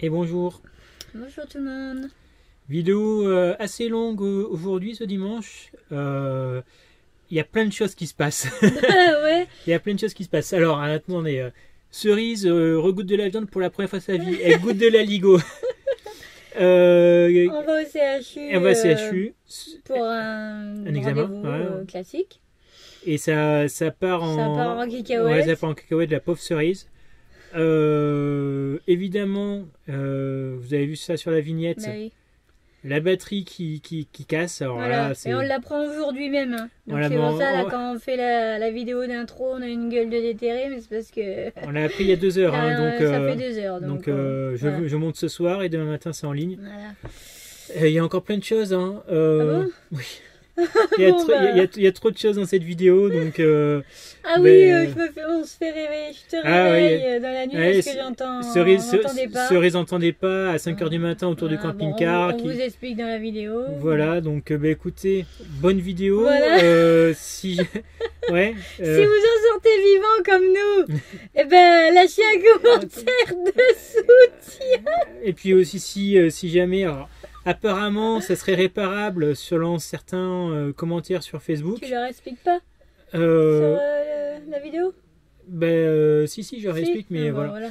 Et bonjour. Bonjour tout le monde. Vidéo assez longue aujourd'hui ce dimanche. Il y a plein de choses qui se passent. Ouais. Il y a plein de choses qui se passent. Alors attendez, Cerise regoute de la viande pour la première fois de sa vie. Elle goûte de la ligo. On va au CHU. Elle va au CHU. Pour un examen. rendez-vous classique. Et ça part en... Ça part en cacahuète. Ouais, ça part en cacahuète de la pauvre Cerise. Évidemment, vous avez vu ça sur la vignette. Bah oui. La batterie qui casse. Alors Voilà. là, Et on l'apprend aujourd'hui même. Hein. Donc voilà, c'est pour ça, là, on... quand on fait la vidéo d'intro, on a une gueule de déterré, mais c'est parce que... On l'a appris il y a 2 heures. Hein, donc, ça fait 2 heures. Donc, voilà. je monte ce soir et demain matin c'est en ligne. Voilà. Il y a encore plein de choses. Hein. Ah bon? Oui. Il y a trop de choses dans cette vidéo. Donc, ah oui, on se fait réveiller. Je te réveille dans la nuit parce que j'entendais pas. Cerise n'entendait pas à 5h du matin autour du camping-car. On vous explique dans la vidéo. Voilà, donc écoutez, bonne vidéo. Voilà. Si vous en sortez vivant comme nous, eh ben, lâchez un commentaire de soutien. Et puis aussi, si jamais... Alors, apparemment, ça serait réparable selon certains commentaires sur Facebook. Tu leur expliques pas sur la vidéo? Si, je leur explique, mais voilà.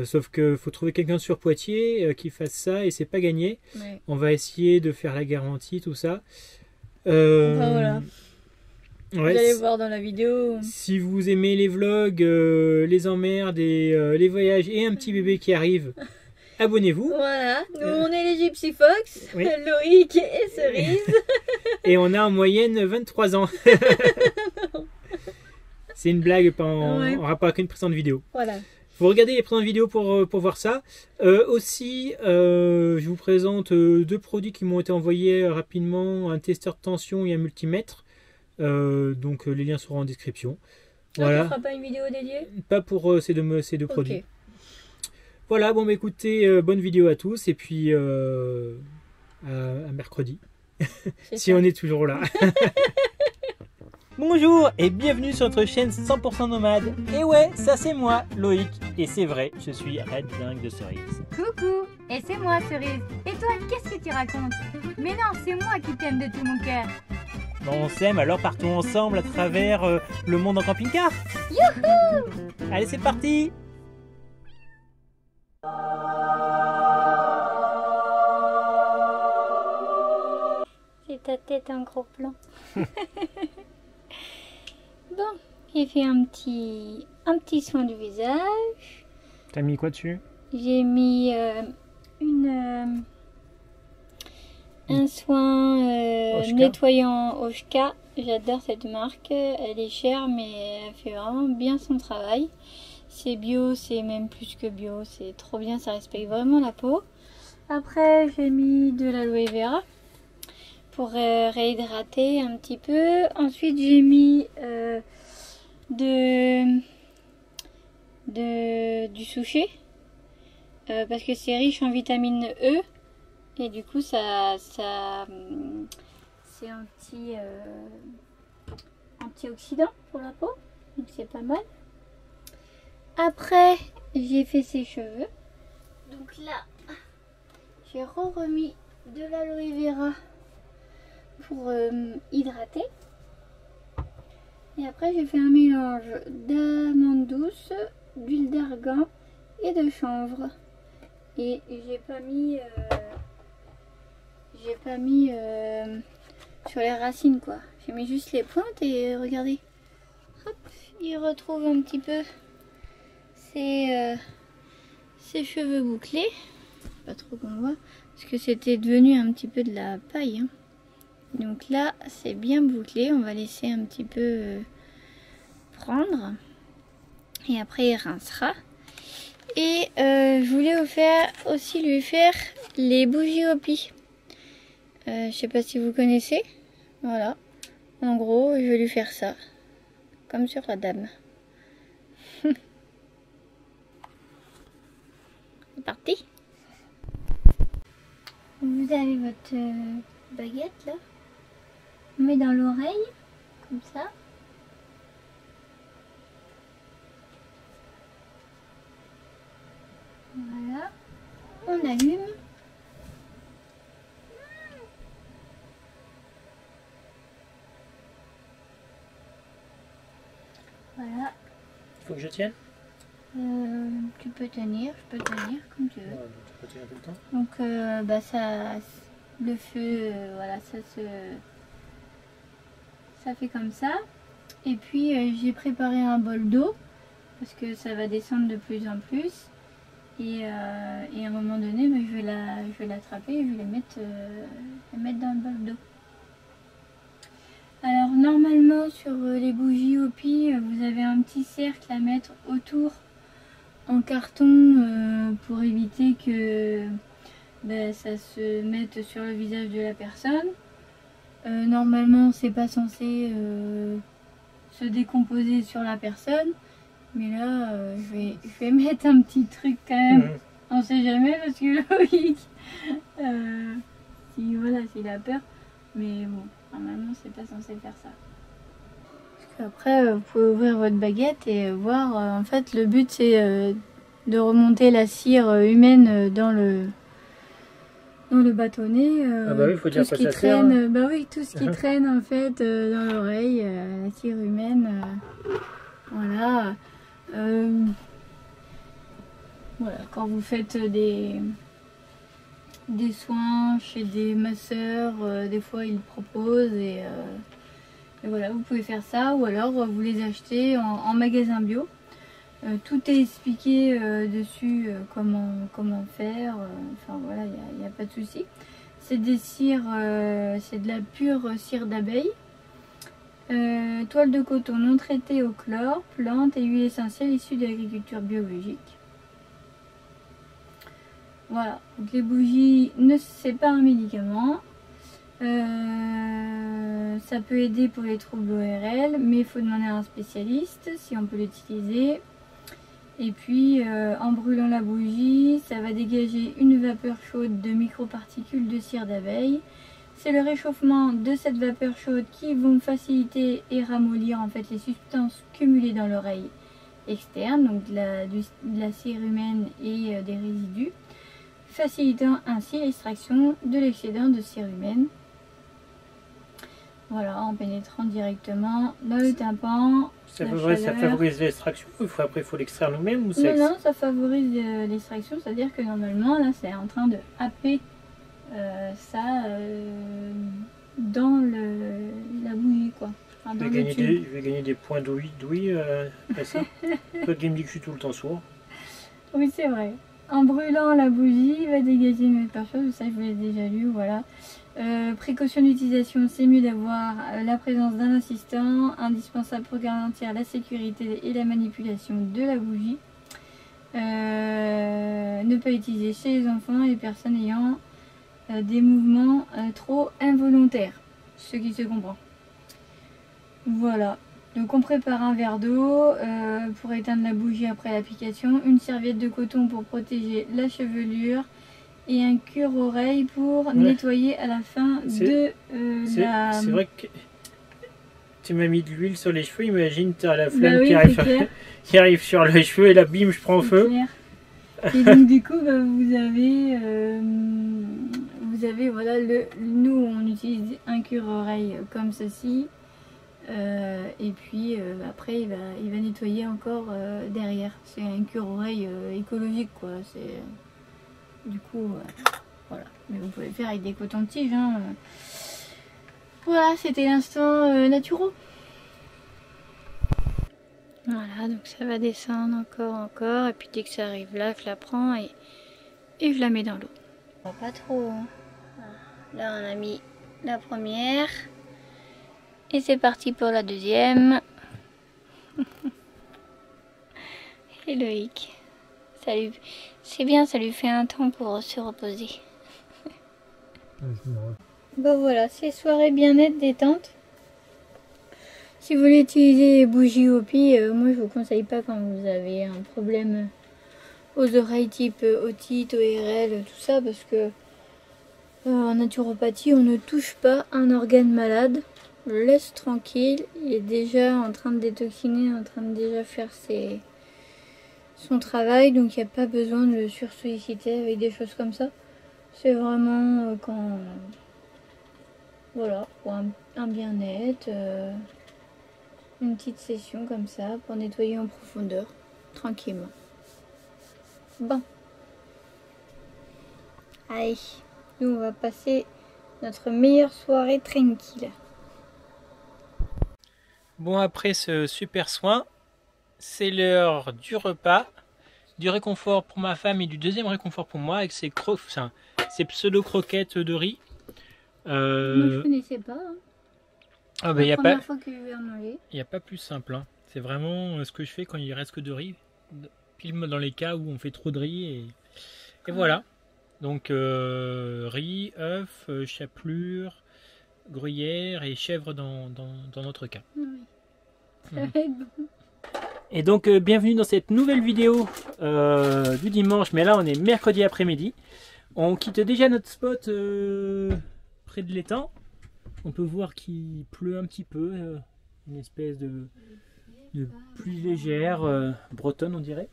Sauf qu'il faut trouver quelqu'un sur Poitiers qui fasse ça et c'est pas gagné. Ouais. On va essayer de faire la garantie, tout ça. Voilà. Ouais, vous allez voir dans la vidéo. Si vous aimez les vlogs, les emmerdes et les voyages et un petit bébé qui arrive, abonnez-vous. Voilà, nous on est les Gypsy Fox, oui. Loïc et Cerise. Et on a en moyenne 23 ans. C'est une blague en rapport avec une précédente vidéo. Voilà. Vous regardez les précédentes vidéos pour voir ça. Aussi, je vous présente 2 produits qui m'ont été envoyés rapidement, un testeur de tension et un multimètre. Donc les liens seront en description. Voilà. Tu ne feras pas une vidéo dédiée? Pas pour ces deux produits. Voilà, bon écoutez, bonne vidéo à tous et puis à mercredi. Si on est toujours là. Bonjour et bienvenue sur notre chaîne 100% nomade. Et ouais, ça c'est moi, Loïc. Et c'est vrai, je suis red dingue de Cerise. Coucou, et c'est moi Cerise. Et toi, qu'est-ce que tu racontes? Mais non, c'est moi qui t'aime de tout mon cœur. Bon, on s'aime, alors partons ensemble à travers le monde en camping-car. Youhou! Allez, c'est parti! C'est ta tête en gros plan. Bon, j'ai fait un petit soin du visage. T'as mis quoi dessus? J'ai mis un soin nettoyant Oshka. J'adore cette marque. Elle est chère, mais elle fait vraiment bien son travail. C'est bio, c'est même plus que bio. C'est trop bien, ça respecte vraiment la peau. Après, j'ai mis de l'aloe vera pour réhydrater un petit peu. Ensuite, j'ai mis du souchet parce que c'est riche en vitamine E et du coup c'est antioxydant pour la peau, donc c'est pas mal. Après, j'ai fait ses cheveux, donc là j'ai remis de l'aloe vera pour hydrater. Et après j'ai fait un mélange d'amandes douces, d'huile d'argan et de chanvre. Et j'ai pas mis sur les racines quoi. J'ai mis juste les pointes et regardez. Hop, il retrouve un petit peu ses cheveux bouclés. Pas trop qu'on voit parce que c'était devenu un petit peu de la paille. Hein. Donc là, c'est bien bouclé. On va laisser un petit peu prendre. Et après, il rincera. Et je voulais aussi lui faire les bougies Hopi. Je sais pas si vous connaissez. Voilà. En gros, je vais lui faire ça. Comme sur la dame. C'est parti. Vous avez votre baguette là. On met dans l'oreille, comme ça. Voilà. on allume. Voilà. Il faut que je tienne? Tu peux tenir, je peux tenir comme tu veux. Ouais, donc tu peux tenir tout le temps. Donc bah ça, le feu, voilà, ça fait comme ça. Et puis j'ai préparé un bol d'eau parce que ça va descendre de plus en plus. Et à un moment donné, bah, je vais l'attraper et je vais la mettre dans le bol d'eau. Alors normalement sur les bougies Hopi, vous avez un petit cercle à mettre autour en carton pour éviter que ça se mette sur le visage de la personne. Normalement c'est pas censé se décomposer sur la personne, mais là je vais mettre un petit truc quand même. On sait jamais parce que Loïc s'il a peur, mais bon, normalement c'est pas censé faire ça. Après, vous pouvez ouvrir votre baguette et voir. En fait, le but c'est de remonter la cire humaine dans le bâtonnet. Ah bah oui, faut dire tout ce quoi qui ça traîne. sert. Bah oui, tout ce qui traîne en fait dans l'oreille, la cire humaine. Voilà. Voilà. Quand vous faites des soins chez des masseurs, des fois ils proposent et voilà, vous pouvez faire ça ou alors vous les achetez en magasin bio. Tout est expliqué dessus, comment faire, enfin voilà, il n'y a pas de souci. C'est des cires, c'est de la pure cire d'abeille, toile de coton non traitée au chlore, plantes et huiles essentielles issues de l'agriculture biologique. Voilà, donc les bougies, c'est pas un médicament. Ça peut aider pour les troubles ORL, mais il faut demander à un spécialiste si on peut l'utiliser. Et puis en brûlant la bougie, ça va dégager une vapeur chaude de microparticules de cire d'abeille. C'est le réchauffement de cette vapeur chaude qui vont faciliter et ramollir en fait les substances cumulées dans l'oreille externe, donc de la cire humaine et des résidus, facilitant ainsi l'extraction de l'excédent de cire humaine. Voilà, en pénétrant directement dans le tympan. Ça favorise l'extraction ou après il faut l'extraire nous-mêmes ou ça... Non, ça favorise l'extraction, c'est-à-dire que normalement là c'est en train de happer ça dans la bouillie quoi. Enfin, je vais gagner des points d'ouïe à ça. Toi qui me dis que je suis tout le temps sourd. Oui c'est vrai. En brûlant la bougie, il va dégager une vapeur chaude, ça je vous l'ai déjà lu, voilà. Précaution d'utilisation, c'est mieux d'avoir la présence d'un assistant, indispensable pour garantir la sécurité et la manipulation de la bougie. Ne pas utiliser chez les enfants et les personnes ayant des mouvements trop involontaires, ce qui se comprend. Voilà, donc on prépare un verre d'eau pour éteindre la bougie après l'application, une serviette de coton pour protéger la chevelure, et un cure-oreille pour nettoyer à la fin de la... C'est vrai que tu m'as mis de l'huile sur les cheveux, imagine, tu as la flamme bah oui, qui arrive sur les cheveux et là bim, je prends feu. Et donc du coup, bah, vous avez voilà, nous on utilise un cure-oreille comme ceci. Et puis après il va nettoyer encore derrière. C'est un cure-oreille écologique quoi. C'est... Du coup, voilà. Mais vous pouvez le faire avec des cotons-tiges. Hein. Voilà, c'était l'instant naturo. Voilà, donc ça va descendre encore. Et puis dès que ça arrive là, je la prends et je la mets dans l'eau. Pas trop. Là, on a mis la première. Et c'est parti pour la deuxième. Et Loïc. C'est bien, ça lui fait un temps pour se reposer. Bon voilà, c'est soirée bien-être détente. Si vous voulez utiliser les bougies Hopi, moi je vous conseille pas quand vous avez un problème aux oreilles type otite, ORL, tout ça, parce que en naturopathie on ne touche pas un organe malade. On le laisse tranquille, il est déjà en train de détoxiner, en train de déjà faire son travail, donc il n'y a pas besoin de le sursolliciter avec des choses comme ça. C'est vraiment quand... Voilà, pour un bien-être, une petite session comme ça, pour nettoyer en profondeur, tranquillement. Bon. Allez, nous on va passer notre meilleure soirée tranquille. Bon, après ce super soin, c'est l'heure du repas, du réconfort pour ma femme et du deuxième réconfort pour moi avec ces pseudo-croquettes de riz. Moi je connaissais pas. Hein. Ah ben, la première fois que je vais en manger. Il n'y a pas plus simple. Hein. C'est vraiment ce que je fais quand il reste que de riz. Pile dans les cas où on fait trop de riz. Et voilà. Donc riz, œufs, chapelure, gruyère et chèvre dans notre cas. Oui. Ça va être bon. Et donc bienvenue dans cette nouvelle vidéo du dimanche. Mais là on est mercredi après-midi. On quitte déjà notre spot près de l'étang. On peut voir qu'il pleut un petit peu. Une espèce de pluie légère, bretonne on dirait.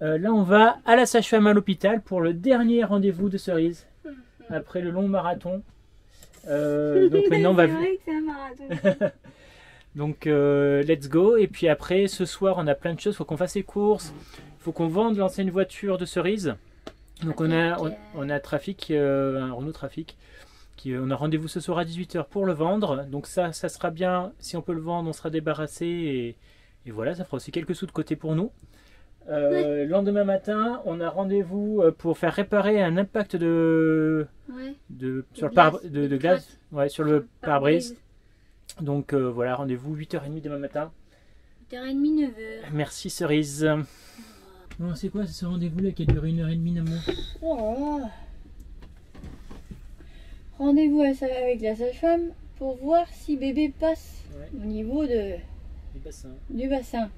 Là on va à la sage-femme à l'hôpital pour le dernier rendez-vous de Cerise. Après le long marathon. Donc maintenant on va... C'est vrai que c'est un marathon. Donc let's go. Et puis après ce soir on a plein de choses. Il faut qu'on fasse les courses. Il faut qu'on vende l'ancienne voiture de Cerise. Donc on a Trafic, un Renault Trafic. On a rendez-vous ce soir à 18 h pour le vendre. Donc ça sera bien. Si on peut le vendre, on sera débarrassé. Et voilà, ça fera aussi quelques sous de côté pour nous. Le lendemain matin, on a rendez-vous pour faire réparer un impact de glace sur le pare-brise. Donc voilà, rendez-vous 8h30 demain matin. 8h30, 9h. Merci Cerise. Bon, c'est quoi ce rendez-vous là qui a duré 1h30 d'amour? Oh. Rendez-vous avec la sage-femme pour voir si bébé passe au niveau du bassin.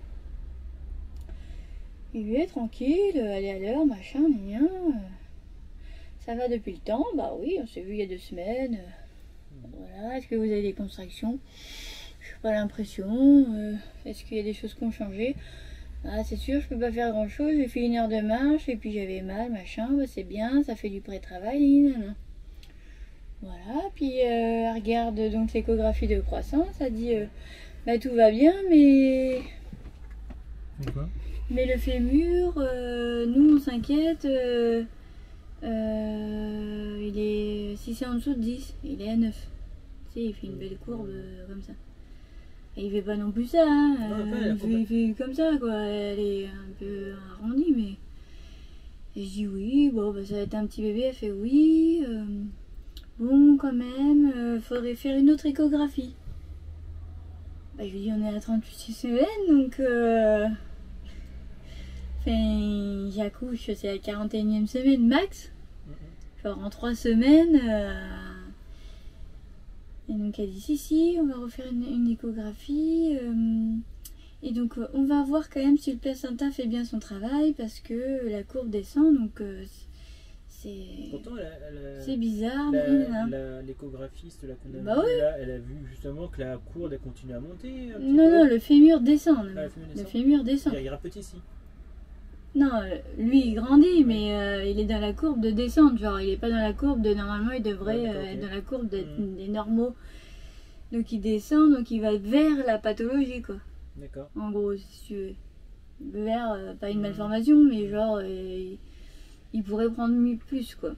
Il est tranquille, elle est à l'heure, machin, rien. Ça va depuis le temps, bah oui, on s'est vu il y a 2 semaines. Voilà, est-ce que vous avez des contractions? Je n'ai pas l'impression. Est-ce qu'il y a des choses qui ont changé? Ah, c'est sûr, je peux pas faire grand chose. J'ai fait 1 heure de marche et puis j'avais mal, machin. Bah, c'est bien, ça fait du pré-travail. Voilà, puis elle regarde donc l'échographie de croissance. Elle dit bah, tout va bien, mais. Pourquoi? Mais le fémur, nous on s'inquiète. Si c'est en dessous de 10, il est à 9. Tu sais, il fait une belle courbe comme ça. Et il fait pas non plus ça, hein. Il fait comme ça, quoi. Elle est un peu arrondie, mais. Et je dis oui, bon, bah, ça va être un petit bébé. Elle fait oui. Bon, quand même, faudrait faire une autre échographie. Bah, je lui dis on est à 38 semaines, donc. Enfin, j'accouche, c'est la 41e semaine max. Genre en 3 semaines. Et donc elle dit si, on va refaire une échographie. Et donc on va voir quand même si le placenta fait bien son travail parce que la courbe descend. Donc c'est bizarre. L'échographiste elle a vu justement que la courbe elle continue à monter. Non, le fémur descend. Le fémur descend. Il rapetit. Non, lui il grandit, mais il est dans la courbe de descente. Genre, il est pas dans la courbe de. Normalement, il devrait être dans la courbe des normaux. Donc, il descend, donc il va vers la pathologie, quoi. D'accord. En gros, si tu veux. Vers, pas une malformation, mais genre, il pourrait prendre plus, quoi.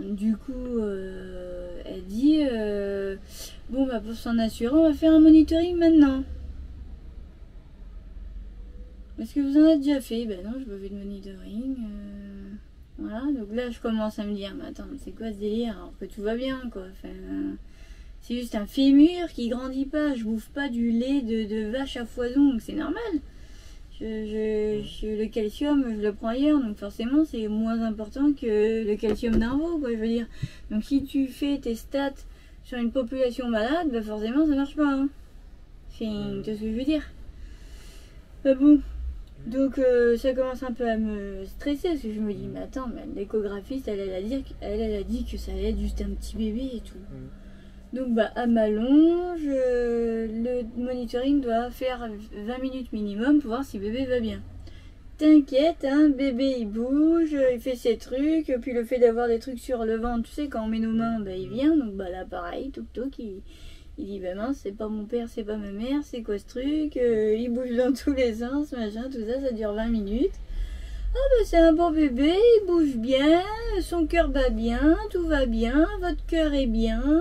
Du coup, elle dit bon, bah, pour s'en assurer, on va faire un monitoring maintenant. Est-ce que vous en avez déjà fait? Ben non, je me fais de monitoring. Voilà, donc là je commence à me dire, mais attends, c'est quoi ce délire? Alors que tout va bien, quoi. Enfin, c'est juste un fémur qui grandit pas. Je bouffe pas du lait de vache à foison, donc c'est normal. Le calcium, je le prends ailleurs, donc forcément c'est moins important que le calcium d'un veau, quoi, je veux dire. Donc si tu fais tes stats sur une population malade, ben forcément ça marche pas. Hein. Enfin, tu sais ce que je veux dire? Ben bon. Donc ça commence un peu à me stresser parce que je me dis mais attends, mais l'échographiste elle a dit que ça allait être juste un petit bébé et tout. Donc bah à ma longe, le monitoring doit faire 20 minutes minimum pour voir si bébé va bien. T'inquiète, hein, bébé il bouge, il fait ses trucs, puis le fait d'avoir des trucs sur le ventre, tu sais, quand on met nos mains, bah, il vient, donc bah là pareil, toc il dit bah mince, c'est pas mon père, c'est pas ma mère, c'est quoi ce truc, il bouge dans tous les sens, machin, tout ça, ça dure 20 minutes. Ah bah c'est un bon bébé, il bouge bien, son cœur bat bien, tout va bien, votre cœur est bien,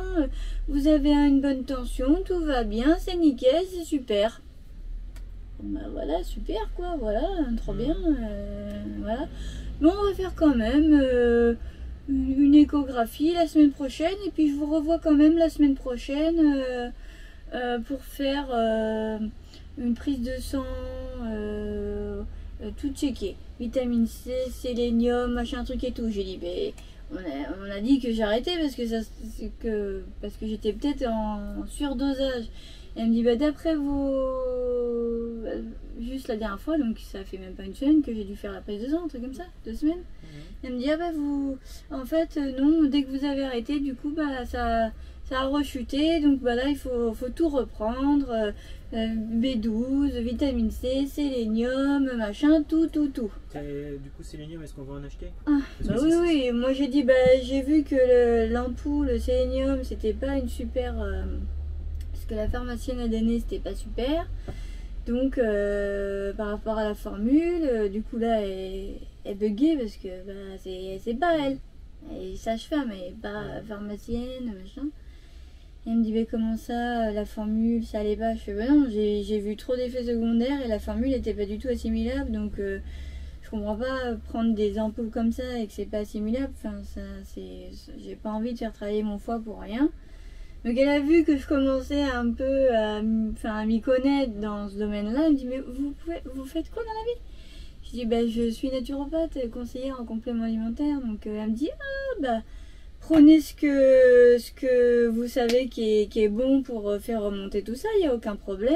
vous avez une bonne tension, tout va bien, c'est nickel, c'est super. Bah voilà, super quoi, voilà, trop bien, voilà. Bon, on va faire quand même une échographie la semaine prochaine, et puis je vous revois quand même la semaine prochaine pour faire une prise de sang, tout checker. Vitamine C, sélénium, machin truc et tout. J'ai dit, ben, on a dit que j'arrêtais parce que j'étais peut-être en surdosage. Elle me dit, bah, d'après juste la dernière fois, donc ça fait même pas une semaine que j'ai dû faire la prise de sang, un truc comme ça, 2 semaines. Elle me dit, ah bah en fait, non, dès que vous avez arrêté, du coup, bah, ça a rechuté, donc bah là, il faut tout reprendre, B12, vitamine C, sélénium, machin, tout. Du coup, sélénium, est-ce qu'on va en acheter? Ah, bah oui, moi j'ai dit, bah, j'ai vu que l'ampoule, le sélénium, c'était pas une super... ce que la pharmacienne a donné, c'était pas super. Donc, par rapport à la formule, du coup là, elle buguait parce que bah, c'est pas elle. Elle est sage-femme, elle est pas pharmacienne, machin. Et elle me dit, mais comment ça, la formule, ça allait pas? Je fais, bah non, j'ai vu trop d'effets secondaires et la formule était pas du tout assimilable. Donc, je comprends pas prendre des ampoules comme ça et que c'est pas assimilable. Enfin, j'ai pas envie de faire travailler mon foie pour rien. Donc elle a vu que je commençais un peu à m'y connaître dans ce domaine-là. Elle me dit, mais vous faites quoi dans la vie? Je dis, bah, je suis naturopathe et conseillère en complément alimentaire. Donc elle me dit, ah bah prenez ce que vous savez qui est bon pour faire remonter tout ça, il n'y a aucun problème.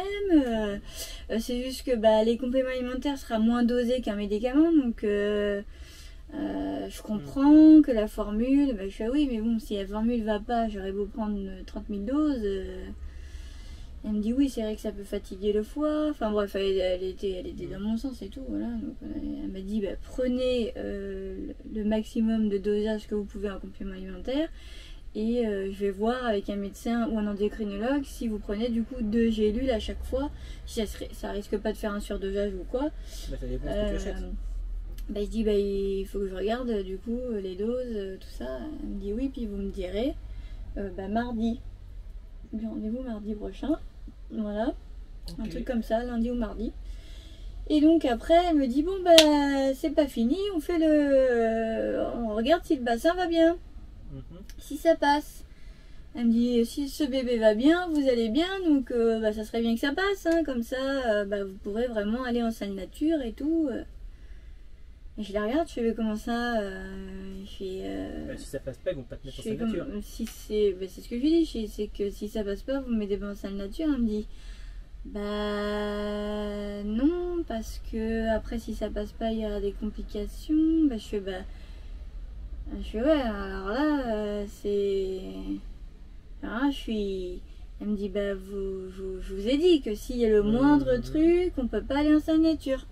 C'est juste que bah, les compléments alimentaires sera moins dosés qu'un médicament. Donc je comprends que la formule, bah, je fais oui, mais bon, si la formule va pas, j'aurais beau prendre 30 000 doses. Elle me dit oui, c'est vrai que ça peut fatiguer le foie. Enfin bref, elle était dans mon sens et tout. Voilà. Donc, elle m'a dit bah, prenez le maximum de dosage que vous pouvez en complément alimentaire. Et je vais voir avec un médecin ou un endocrinologue si vous prenez du coup 2 gélules à chaque fois. Si ça risque pas de faire un surdosage ou quoi. Bah, ça dépend de ce que tu achètes. Bah, je dis bah il faut que je regarde du coup les doses, tout ça. Elle me dit oui, puis vous me direz bah, mardi. J'ai rendez-vous mardi prochain. Voilà. Okay. Un truc comme ça, lundi ou mardi. Et donc après elle me dit bon bah c'est pas fini, on regarde si le bassin va bien. Si ça passe. Elle me dit si ce bébé va bien, vous allez bien, donc bah, ça serait bien que ça passe, hein, comme ça bah, vous pourrez vraiment aller en salle nature et tout. Et je la regarde, je fais comment ça si ça passe pas, ils vont pas te mettre en salle nature. Si c'est ce que je lui dis, c'est que si ça passe pas, vous me mettez pas en salle nature. Elle me dit bah non, parce que après si ça passe pas, il y aura des complications. Bah je fais ouais, alors là c'est... Alors là, elle me dit bah je vous ai dit que s'il y a le moindre truc, on peut pas aller en salle nature.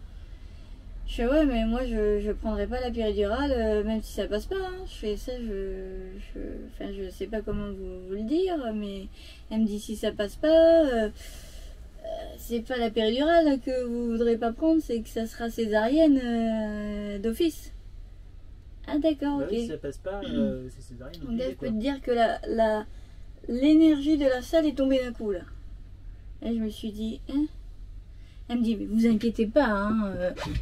Je fais ouais, mais moi je prendrai pas la péridurale même si ça passe pas, hein. Je fais ça, je sais pas comment vous le dire, mais elle me dit si ça passe pas, c'est pas la péridurale que vous voudrez pas prendre, c'est que ça sera césarienne d'office. Ah d'accord, bah ok. Oui, si ça passe pas, c'est césarienne. Donc là, je peux te dire que l'énergie de la salle est tombée d'un coup là. Et je me suis dit, hein? Elle me dit, mais vous inquiétez pas, hein,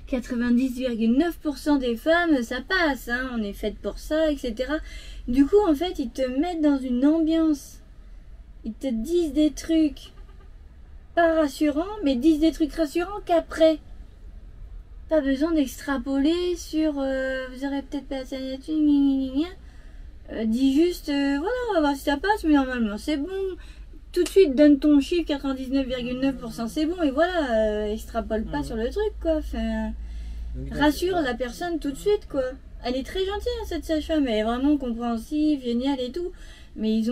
90,9% des femmes, ça passe, hein, on est faites pour ça, etc. Du coup, en fait, ils te mettent dans une ambiance. Ils te disent des trucs pas rassurants, mais disent des trucs rassurants qu'après. Pas besoin d'extrapoler sur vous aurez peut-être pas la signature, dis juste, voilà, on va voir si ça passe, mais normalement c'est bon. Tout de suite, donne ton chiffre, 99,9% c'est bon, et voilà, extrapole pas sur le truc, quoi. Enfin, rassure la personne tout de suite, quoi. Elle est très gentille, hein, cette sage-femme. Elle est vraiment compréhensive, géniale et tout. Mais ils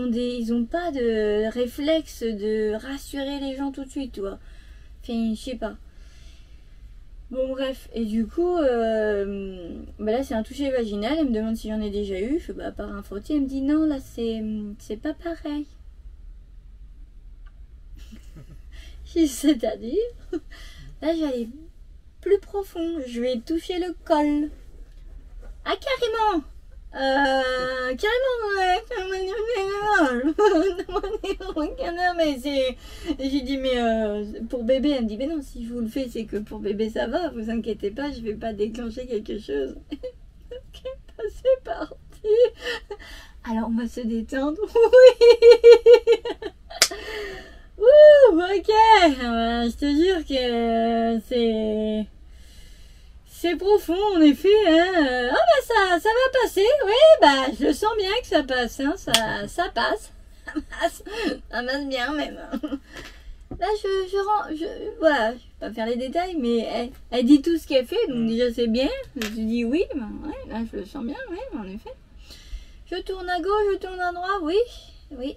ont pas de réflexe de rassurer les gens tout de suite, tu vois. Enfin, je sais pas. Bon, bref. Et du coup, bah là, c'est un toucher vaginal. Elle me demande si j'en ai déjà eu. Je fais, bah, par un frottis. Elle me dit, non, là, c'est pas pareil. C'est-à-dire, là, je vais aller plus profond. Je vais toucher le col. Ah, carrément! Carrément, ouais. Mais c'est. J'ai dit, mais pour bébé, elle me dit, mais non, si je vous le fais, c'est que pour bébé, ça va. Vous inquiétez pas, je vais pas déclencher quelque chose. Ok, c'est parti. Alors, on va se détendre. Oui! Ouh, ok. Je te jure que c'est profond en effet. Hein. Ah bah ça va passer. Oui, bah je le sens bien que ça passe. Hein. Ça passe. Ça passe bien même. Là voilà, je vais pas faire les détails, mais elle dit tout ce qu'elle fait, donc déjà c'est bien. Je dis oui, ben, ouais, là je le sens bien, oui, en effet. Je tourne à gauche, je tourne à droite, oui.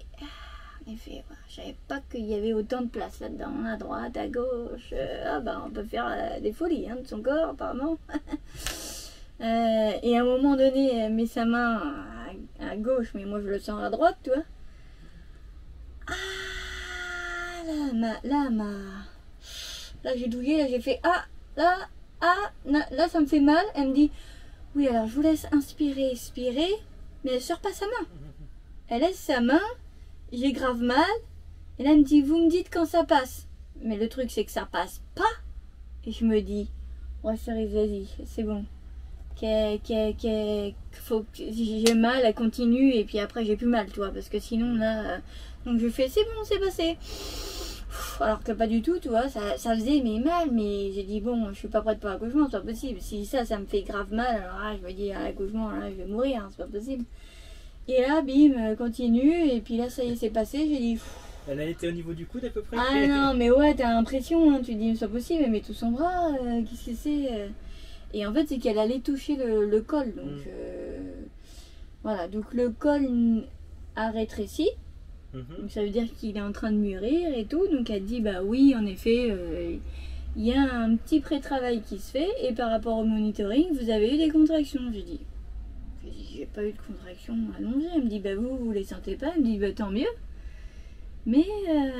En effet, voilà. Je savais pas qu'il y avait autant de place là-dedans, à droite, à gauche. Ah bah on peut faire des folies hein, de son corps apparemment. Et à un moment donné, elle met sa main à gauche, mais moi je le sens à droite, tu vois. Ah là j'ai douillé, là j'ai fait là ça me fait mal. Elle me dit oui alors je vous laisse inspirer, expirer, mais elle sort pas sa main. Elle laisse sa main. J'ai grave mal. Et là, elle me dit, vous me dites quand ça passe. Mais le truc, c'est que ça passe pas. Et je me dis, ouais, cerise, vas-y, c'est bon. Faut que j'ai mal, elle continue. Et puis après, j'ai plus mal, tu vois. Parce que sinon, là... donc je fais, c'est bon, c'est passé. Alors que pas du tout, tu vois. Ça faisait mais mal. Mais j'ai dit, bon, je suis pas prête pour l'accouchement, c'est pas possible. Si ça me fait grave mal, alors là, je me dis, à l'accouchement, là, je vais mourir, hein, c'est pas possible. Et là, bim, continue, et puis là, ça y est, c'est passé, j'ai dit... Elle a été au niveau du coude à peu près. Ah non, mais ouais, t'as l'impression, hein, tu dis, c'est pas possible, elle met tout son bras, qu'est-ce que c'est Et en fait, c'est qu'elle allait toucher le col, donc... voilà, donc le col a rétréci, donc ça veut dire qu'il est en train de mûrir et tout, donc elle dit, bah oui, en effet, il y a un petit pré-travail qui se fait, et par rapport au monitoring, vous avez eu des contractions, j'ai dit. J'ai pas eu de contraction allongée. Elle me dit bah vous les sentez pas. Elle me dit bah tant mieux. Mais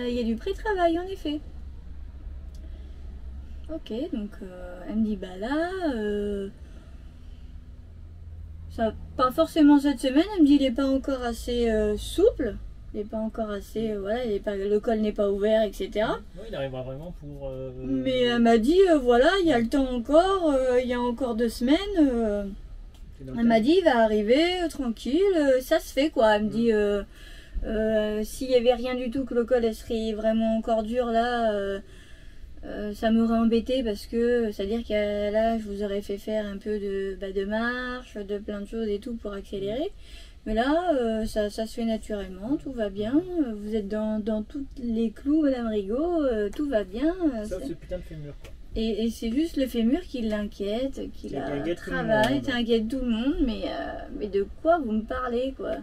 il y a du pré-travail en effet. Ok, donc elle me dit bah là ça pas forcément cette semaine. Elle me dit il est pas encore assez souple. Il est pas encore assez voilà, le col n'est pas ouvert, etc. Oui, il arrivera vraiment pour. Mais elle m'a dit voilà, il y a le temps encore. Il y a encore 2 semaines. Elle m'a dit, il va arriver, tranquille, ça se fait quoi. Elle me dit, s'il n'y avait rien du tout, que le col elle serait vraiment encore dur là, ça m'aurait embêté parce que c'est-à-dire que là, je vous aurais fait faire un peu de marche, de plein de choses et tout pour accélérer. Mais là, ça se fait naturellement, tout va bien. Vous êtes dans tous les clous, Madame Rigaud, tout va bien. Sauf ce putain de fémur quoi. Et c'est juste le fémur qui l'inquiète, qui travaille, qui inquiète tout le monde, mais de quoi vous me parlez quoi?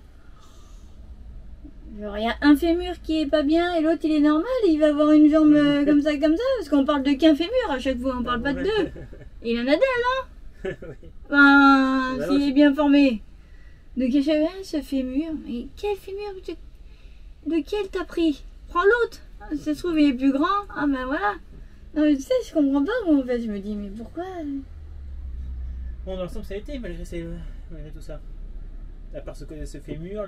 Genre il y a un fémur qui est pas bien et l'autre il est normal, il va avoir une jambe comme ça, parce qu'on parle de qu'un fémur à chaque fois, on parle pas de 2. Et il en a 2 non? Ben, s'il est bien formé. Donc je sais ce fémur, mais quel fémur? De quel t'as pris? Prends l'autre, ça se trouve il est plus grand, ah ben voilà. Non mais tu sais, je comprends pas moi en fait, je me dis mais pourquoi Bon dans l'ensemble ça a été malgré tout ça. À part ce fémur,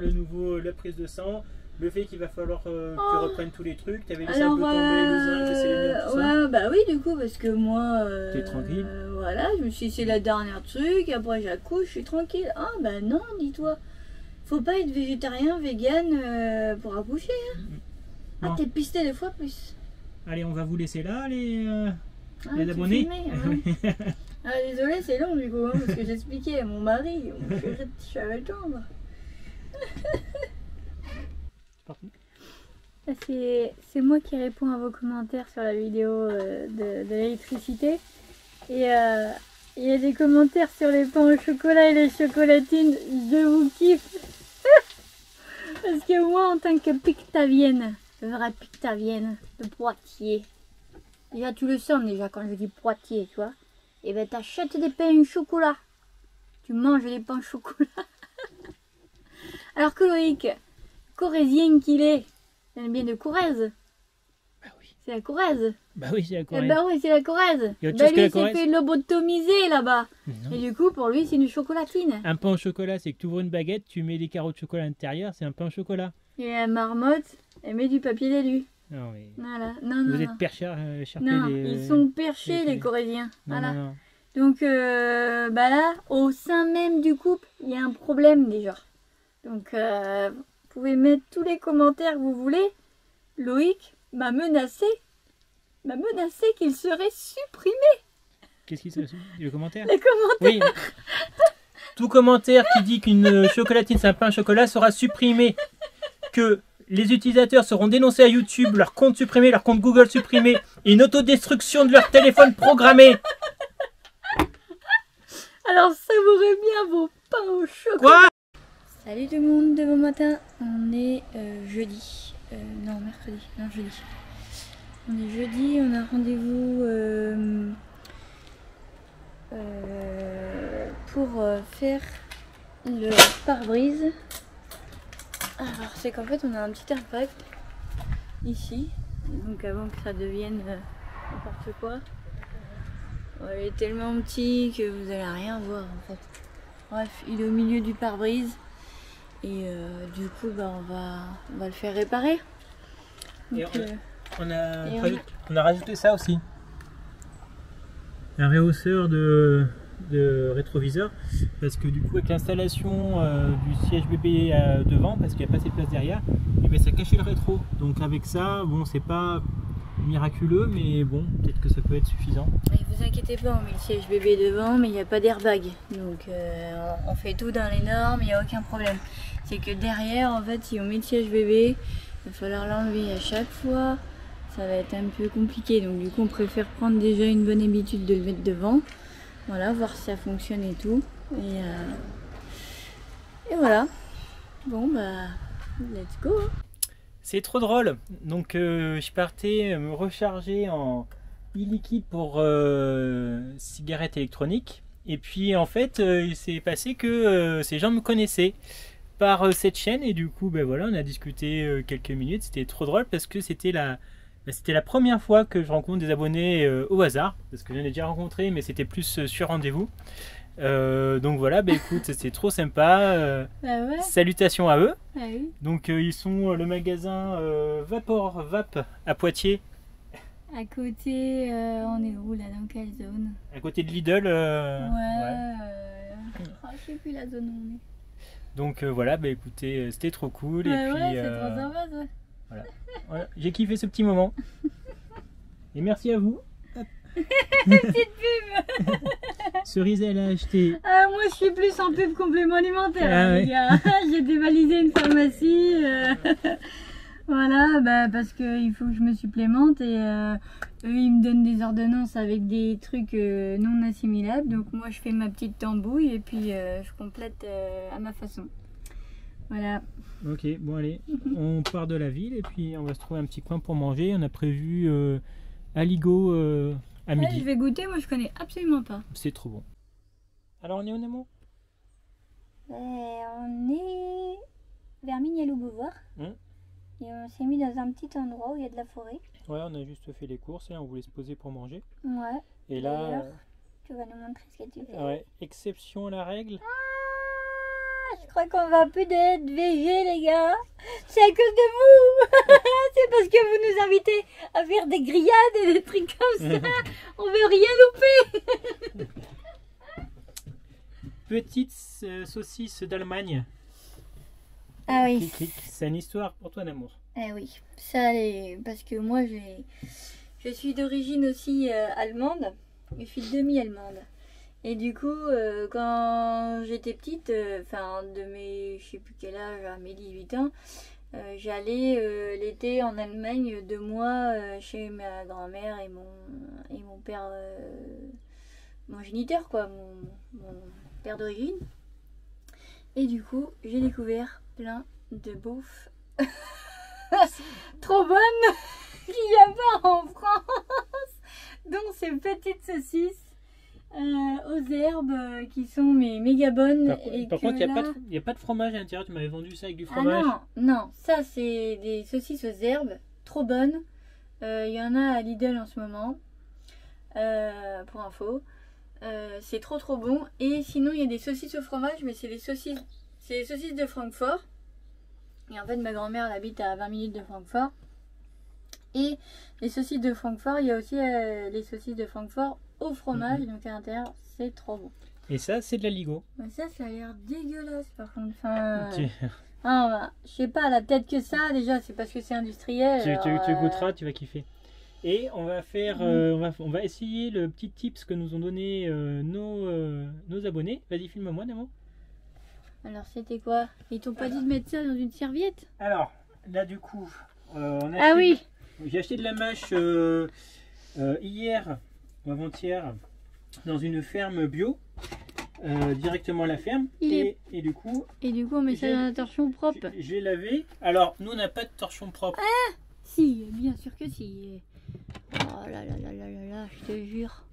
la prise de sang, le fait qu'il va falloir que tu reprennes tous les trucs, t'avais laissé un peu tomber les uns, laisser les nerfs, tout ça. Ouais bah oui du coup parce que moi t'es tranquille. Voilà, je me suis dit c'est la dernière truc, après j'accouche, je suis tranquille. Ah bah non, dis-toi. Faut pas être végétarien, vegan pour accoucher hein. Ah t'es pisté 2 fois plus. Allez, on va vous laisser là, les abonnés. Ah, désolé, c'est long du coup, hein, parce que j'expliquais à mon mari, je savais attendre. C'est moi qui réponds à vos commentaires sur la vidéo de l'électricité. Et Il y a des commentaires sur les pains au chocolat et les chocolatines. Je vous kiffe. Parce que moi, en tant que pictavienne, vraie pictavienne de Poitiers, déjà tu le sens déjà quand je dis Poitiers, tu vois. Et ben t'achètes des pains au chocolat. Tu manges des pains au chocolat. Alors que Loïc, corrézien qu'il est, il aime bien de Corrèze. Bah oui. C'est la Corrèze. Bah oui, c'est la Eh Corrèze. ben oui, c'est la Corrèze. Il y a autre Ben chose que lui, la il s'est Corrèze fait lobotomiser là-bas. Non. Et du coup, pour lui, c'est une chocolatine. Un pain au chocolat, c'est que tu ouvres une baguette, tu mets des carreaux de chocolat à l'intérieur, c'est un pain au chocolat. Et la marmotte, elle met du papier d'alu. Non, mais... Voilà. Non, non, Vous non. êtes perchés, Non, les... ils sont perchés, les- les Corésiens. Non, Voilà. non, non. Donc, bah là, au sein même du couple, il y a un problème déjà. Donc, vous pouvez mettre tous les commentaires que vous voulez. Loïc m'a menacé qu'il serait supprimé. Qu'est-ce qui se passe? Le commentaire? Les commentaires. Oui. Tout commentaire qui dit qu'une chocolatine c'est un pain au chocolat sera supprimé. Que les utilisateurs seront dénoncés à YouTube, leur compte supprimé, leur compte Google supprimé, et une autodestruction de leur téléphone programmée. Alors, savourez bien vos pains au chocolat. Quoi? Salut tout le monde, de bon matin. On est jeudi. Non, mercredi. Non, jeudi. On est jeudi, on a rendez-vous pour faire le pare-brise. Alors, c'est qu'en fait, on a un petit impact ici. Donc, avant que ça devienne n'importe quoi. Il est tellement petit que vous allez rien voir en fait. Bref, il est au milieu du pare-brise. Et du coup, bah, on va le faire réparer. Donc, On a rajouté ça aussi. Un rehausseur de rétroviseur. Parce que du coup, avec l'installation du siège bébé devant, parce qu'il n'y a pas assez de place derrière, et bien, ça cachait le rétro. Donc avec ça, bon, c'est pas miraculeux, mais bon, peut-être que ça peut être suffisant. et vous inquiétez pas, on met le siège bébé devant, mais il n'y a pas d'airbag. Donc on fait tout dans les normes, il n'y a aucun problème. C'est que derrière, en fait, si on met le siège bébé, il va falloir l'enlever à chaque fois. Ça va être un peu compliqué. Donc du coup, on préfère prendre déjà une bonne habitude de le mettre devant. Voilà, voir si ça fonctionne et tout. Et voilà. Bon, bah, let's go. C'est trop drôle. Donc je partais me recharger en e-liquide pour cigarettes électroniques. Et puis en fait, il s'est passé que ces gens me connaissaient par cette chaîne. Et du coup, ben voilà, on a discuté quelques minutes. C'était trop drôle parce que c'était la première fois que je rencontre des abonnés au hasard. Parce que j'en ai déjà rencontré, mais c'était plus sur rendez-vous. Donc voilà, bah écoute, c'est trop sympa. Bah ouais. Salutations à eux. Ah oui. Donc ils sont le magasin Vapor Vap à Poitiers, À côté, on est où là? Dans quelle zone? à côté de Lidl. Ouais. Je sais plus la zone où on est. Donc voilà, bah écoutez, c'était trop cool. Et puis Ouais, c'est trop sympa ça. voilà, j'ai kiffé ce petit moment. Et merci à vous. Petite pub. Cerise, elle a acheté. Ah, moi je suis plus en pub complément alimentaire, Ah les ouais. gars. J'ai dévalisé une pharmacie. Voilà, bah, parce qu'il faut que je me supplémente et eux ils me donnent des ordonnances avec des trucs non assimilables. Donc moi je fais ma petite tambouille et puis je complète à ma façon. Voilà. Ok, bon allez, on part de la ville et puis on va se trouver un petit coin pour manger. On a prévu Aligot à Ouais, je midi. vais goûter, moi je connais absolument pas. C'est trop bon. Alors on est où, Nemo? On est vers Mignaloux-Beauvoir. Et on s'est mis dans un petit endroit où il y a de la forêt. Ouais, on a juste fait les courses et on voulait se poser pour manger. Ouais. Et là, D'ailleurs, tu vas nous montrer ce que tu fais. ouais, exception à la règle. Je crois qu'on va plus être VG les gars. C'est à cause de vous. C'est parce que vous nous invitez à faire des grillades et des trucs comme ça. On veut rien louper. Petite saucisse d'Allemagne. Ah oui. Clic, clic. C'est une histoire pour toi d'amour. Eh oui. Ça, parce que moi je suis d'origine aussi allemande. Je suis demi-allemande. Et du coup, quand j'étais petite, enfin de mes, je sais plus quel âge, à mes 18 ans, j'allais l'été en Allemagne 2 mois chez ma grand-mère et mon père mon géniteur, quoi, mon père d'origine. Et du coup, j'ai découvert plein de bouffe trop bonne qu'il n'y a pas en France. Donc ces petites saucisses aux herbes qui sont méga bonnes. Par contre, il n'y a pas de fromage à l'intérieur. Tu m'avais vendu ça avec du fromage. Ah non, ça c'est des saucisses aux herbes, trop bonnes. Il y en a à Lidl en ce moment, pour info. C'est trop bon. Et sinon, il y a des saucisses au fromage, mais c'est les saucisses de Francfort. Et en fait, ma grand-mère elle habite à 20 minutes de Francfort. Et les saucisses de Francfort, il y a aussi les saucisses de Francfort au fromage, donc à l'intérieur, c'est trop bon. Et ça, c'est de la Ligo. Mais ça a l'air dégueulasse par contre. Enfin, je sais pas, la tête que ça, déjà, c'est parce que c'est industriel. Tu goûteras, tu vas kiffer. Et on va faire, on va essayer le petit tips que nous ont donné nos abonnés. Vas-y, filme-moi, Namo. Alors, c'était quoi? Ils t'ont pas dit de mettre ça dans une serviette? Alors, là, du coup, oui. J'ai acheté de la mâche hier ou avant-hier dans une ferme bio, directement à la ferme. Et du coup, on met ça dans la torchon propre. J'ai lavé. Alors, nous, on n'a pas de torchon propre. Ah, si, bien sûr que si. Oh là là là là là là, je te jure.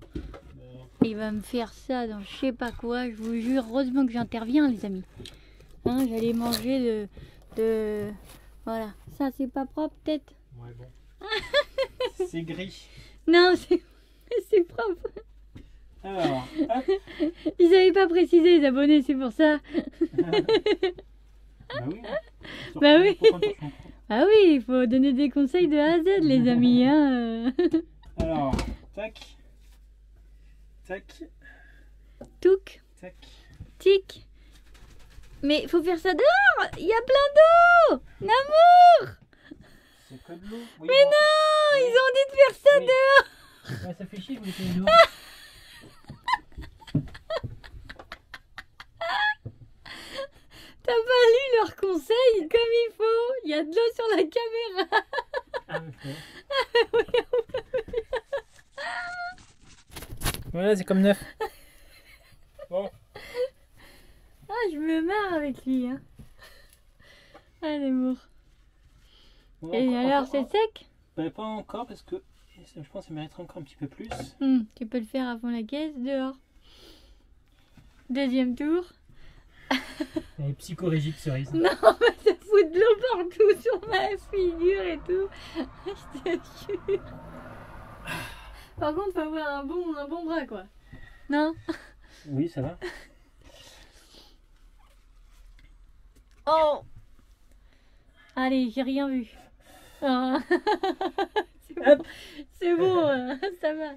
Il va me faire ça dans je sais pas quoi, je vous jure. Heureusement que j'interviens, les amis. Hein, j'allais manger de... Voilà. Ça, c'est pas propre, peut-être? Ouais, bon. C'est gris. Non, c'est propre. Alors, hop. Ils n'avaient pas précisé, les abonnés, c'est pour ça. Bah oui. Bah oui. Ah oui, il faut donner des conseils de A à Z, les amis. Hein. Alors, tac. Tac. Touc. Tac. Tic. Mais il faut faire ça dehors. Il y a plein d'eau. L'amour. C'est pas de l'eau. Oui, mais bon, non, oui. Ils ont dit de faire ça dehors. Ouais, ça fait chier, je voulais faire de l'eau. T'as pas lu leurs conseils comme il faut. Il y a de l'eau sur la caméra. Ah, voilà, c'est comme neuf. Bon. Ah, je me marre avec lui. Hein. Ah, l'amour. Bon, et alors, c'est sec? Bah, pas encore parce que je pense que ça mériterait encore un petit peu plus. Tu peux le faire avant la caisse, dehors. Deuxième tour. Elle est psychorigide, cerise. Non, mais ça fout de l'eau partout sur ma figure et tout. Je te jure. Par contre, faut avoir un bon bras, quoi. Non? Oui, ça va. Oh! Allez, j'ai rien vu. Oh. C'est bon, ça va.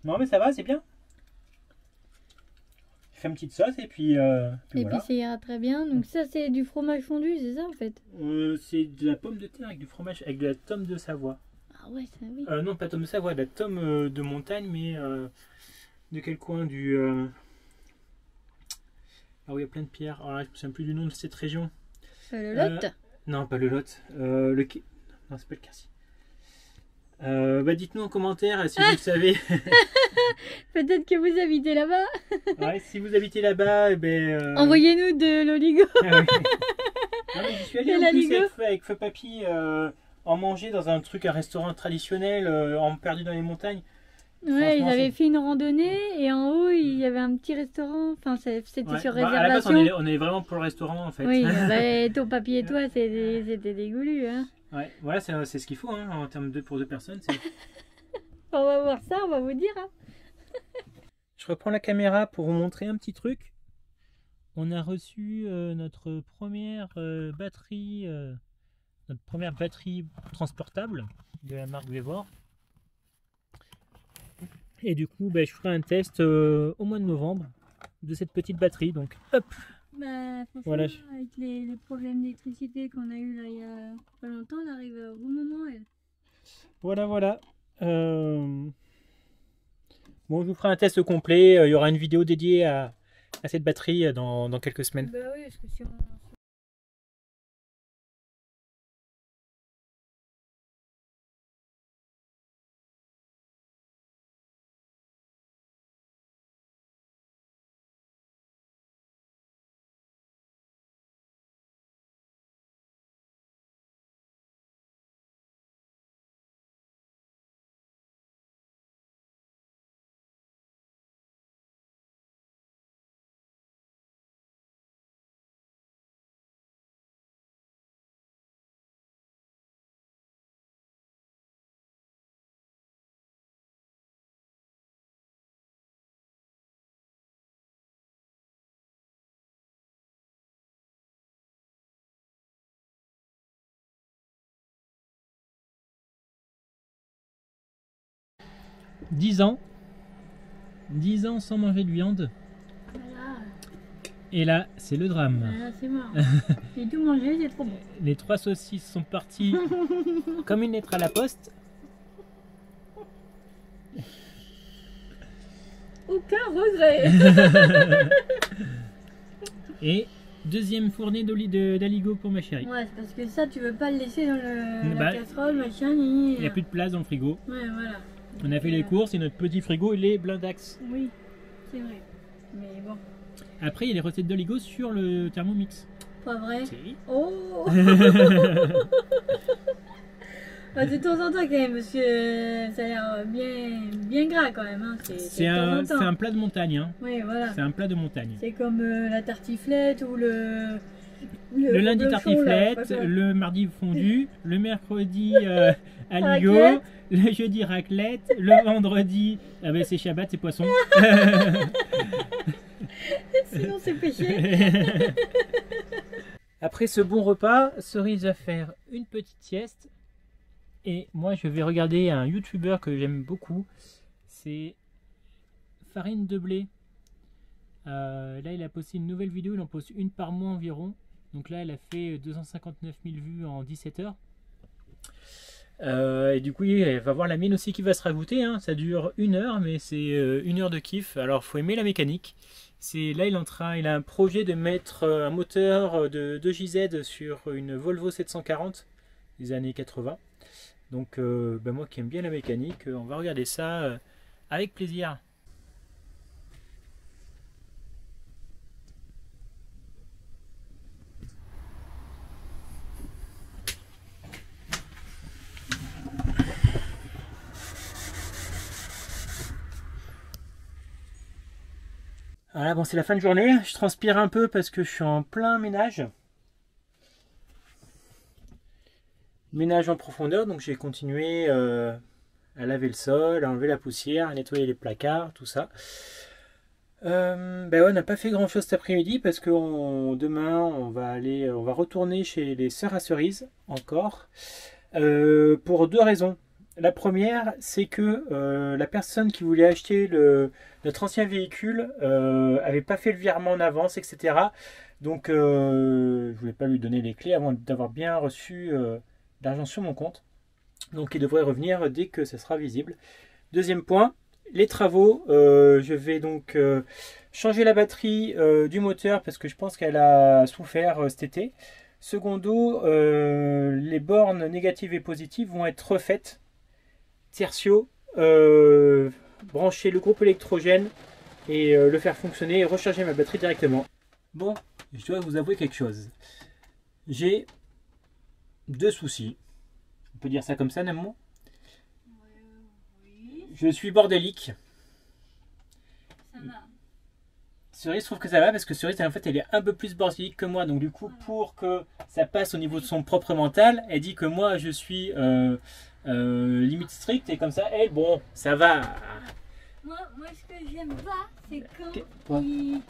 Non, mais ça va, c'est bien. Je fais une petite sauce et puis voilà. Puis ça ira très bien. Donc ça, c'est du fromage fondu, c'est ça en fait? C'est de la pomme de terre avec du fromage, avec de la tome de Savoie. Ah ouais, ça oui. Non, pas tome de Savoie, de la tome de montagne, mais de quel coin du... Ah oui, il y a plein de pierres. Alors là, je ne me souviens plus du nom de cette région. Le Lot? Non, pas le Lot. Non, c'est pas le Quercy. Bah, dites-nous en commentaire si vous le savez. Peut-être que vous habitez là-bas. Ouais, si vous habitez là-bas, eh ben, envoyez-nous de l'oligo. Ah, oui. Non, mais j'y suis allé en plus avec Feu Papy en manger dans un restaurant traditionnel perdu dans les montagnes. Ouais, ils avaient fait une randonnée et en haut il y avait un petit restaurant. Enfin, c'était sur réservation. À la base, on est vraiment pour le restaurant en fait. Oui, ton papy et toi, c'était des goulus. Hein. Ouais, voilà, c'est ce qu'il faut hein, en termes pour deux personnes. On va voir ça, on va vous dire. Hein. Je reprends la caméra pour vous montrer un petit truc. On a reçu notre première batterie transportable de la marque Vevor. Et du coup, je ferai un test au mois de novembre de cette petite batterie. Donc, hop. Voilà. Avec les problèmes d'électricité qu'on a eu là il y a pas longtemps, on arrive au bon moment. Elle. Voilà. Bon, je vous ferai un test complet. Il y aura une vidéo dédiée à cette batterie dans quelques semaines. Bah oui, parce que sur 10 ans. 10 ans sans manger de viande. Voilà, Et là, c'est le drame. voilà c'est mort. J'ai tout mangé, c'est trop bon. Les 3 saucisses sont parties comme une lettre à la poste. Aucun regret. Et deuxième fournée d'aligot pour ma chérie. Ouais, c'est parce que ça, tu veux pas le laisser dans Bah, la casserole, machin. Il n'y a plus de place dans le frigo. Ouais, voilà. On a fait les courses et notre petit frigo, il est blindax. Oui, c'est vrai. Mais bon, Après, il y a les recettes d'aligot sur le Thermomix. pas vrai. Si. Oh Bah, de temps en temps, quand même, parce que ça a l'air bien gras quand même. Hein. C'est de temps en temps. un plat de montagne. Hein. Oui, voilà. C'est un plat de montagne. C'est comme la tartiflette ou le lundi reblochon, tartiflette, là, je sais pas quoi. le mardi fondu, le mercredi aligot, Raclette. le jeudi raclette, le vendredi ah ben c'est Shabbat, c'est poisson. Sinon, c'est péché. Après ce bon repas, Cerise va faire une petite sieste et moi je vais regarder un youtubeur que j'aime beaucoup, c'est Farine de Blé. Là il a posté une nouvelle vidéo, il en poste une par mois environ, donc là elle a fait 259 000 vues en 17 heures. Et du coup il va voir la mienne aussi qui va se rajouter, hein. Ça dure 1 heure mais c'est 1 heure de kiff, alors faut aimer la mécanique. Là il a un projet de mettre un moteur de JZ sur une Volvo 740 des années 80. Donc moi qui aime bien la mécanique, on va regarder ça avec plaisir. Voilà, bon c'est la fin de journée, je transpire un peu parce que je suis en plein ménage. Ménage en profondeur, donc j'ai continué à laver le sol, à enlever la poussière, à nettoyer les placards, tout ça. Ouais, on n'a pas fait grand chose cet après-midi parce que demain on va retourner chez les sœurs à Cerise encore pour 2 raisons. La première, c'est que la personne qui voulait acheter notre ancien véhicule avait pas fait le virement en avance, etc. Donc je voulais pas lui donner les clés avant d'avoir bien reçu d'argent sur mon compte. Donc il devrait revenir dès que ça sera visible. Deuxième point, les travaux. Je vais donc changer la batterie du moteur parce que je pense qu'elle a souffert cet été. Secondo, les bornes négatives et positives vont être refaites. Tertio, brancher le groupe électrogène et le faire fonctionner et recharger ma batterie directement. Bon, je dois vous avouer quelque chose. J'ai 2 soucis. On peut dire ça comme ça, Namo ? Oui, Je suis bordélique. ça va. Cerise trouve que ça va parce que Cerise en fait elle est un peu plus bordélique que moi, donc du coup pour que ça passe au niveau de son propre mental, elle dit que moi je suis limite strict et comme ça elle, bon ça va. Moi ce que j'aime pas, c'est quand Quoi il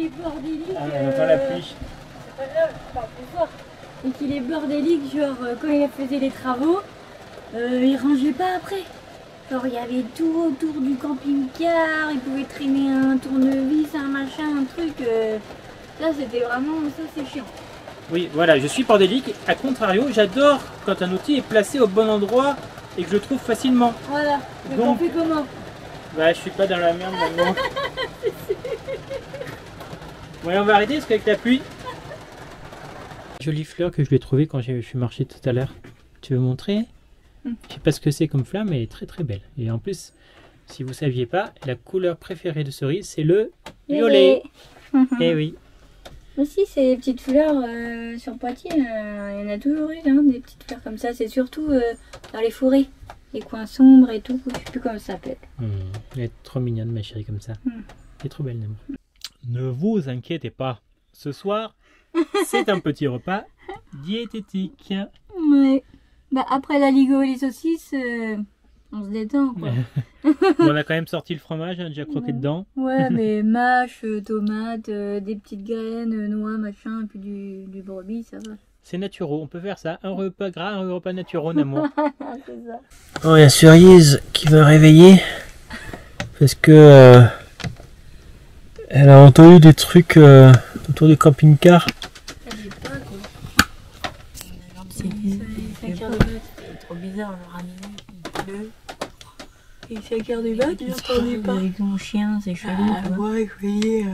est bordélique. Ah, on entend la pluie. C'est pas grave, je parle plus fort. Et qu'il est bordélique, genre quand il faisait les travaux, il rangeait pas après. Genre il y avait tout autour du camping-car, il pouvait traîner un tournevis, un machin, un truc. Là c'était vraiment, ça c'est chiant. Oui, voilà, je suis bordélique. A contrario, j'adore quand un outil est placé au bon endroit et que je le trouve facilement. Voilà, mais Donc- on fait comment? Bah, je suis pas dans la merde maintenant. Ouais, on va arrêter parce qu'avec la pluie. Jolie fleur que je lui ai trouvée quand je suis marché tout à l'heure. Tu veux montrer? Je sais pas ce que c'est comme fleur, mais elle est très très belle. Et en plus, si vous saviez pas, la couleur préférée de Cerise, c'est le violet. Eh oui. Aussi, ces petites fleurs sur Poitiers, il y en a toujours eu, hein, des petites fleurs comme ça. C'est surtout dans les forêts, les coins sombres et tout. Je sais plus comment ça s'appelle. Elle est trop mignonne, ma chérie, comme ça. Mm. Elle est trop belle, Nemo. Ne vous inquiétez pas. Ce soir, c'est un petit repas diététique. Ouais. Bah, après la ligo et les saucisses, on se détend, quoi. On a quand même sorti le fromage, on a déjà croqué dedans. Ouais, mais mâche, tomates, des petites graines, noix, machin, et puis du brebis, ça va. C'est naturel, on peut faire ça. Un repas gras, un repas naturel en amour. C'est ça. Oh, il y a Cerise qui va réveiller parce que elle a entendu des trucs autour du camping-car. Elle est pas quoi. C'est 5 heures du mat. C'est trop bizarre, le ramener. Il pleut. Et 5 heures du mat, tu n'entendais pas. Avec mon chien, c'est chelou. Ah, ouais, je voyais. À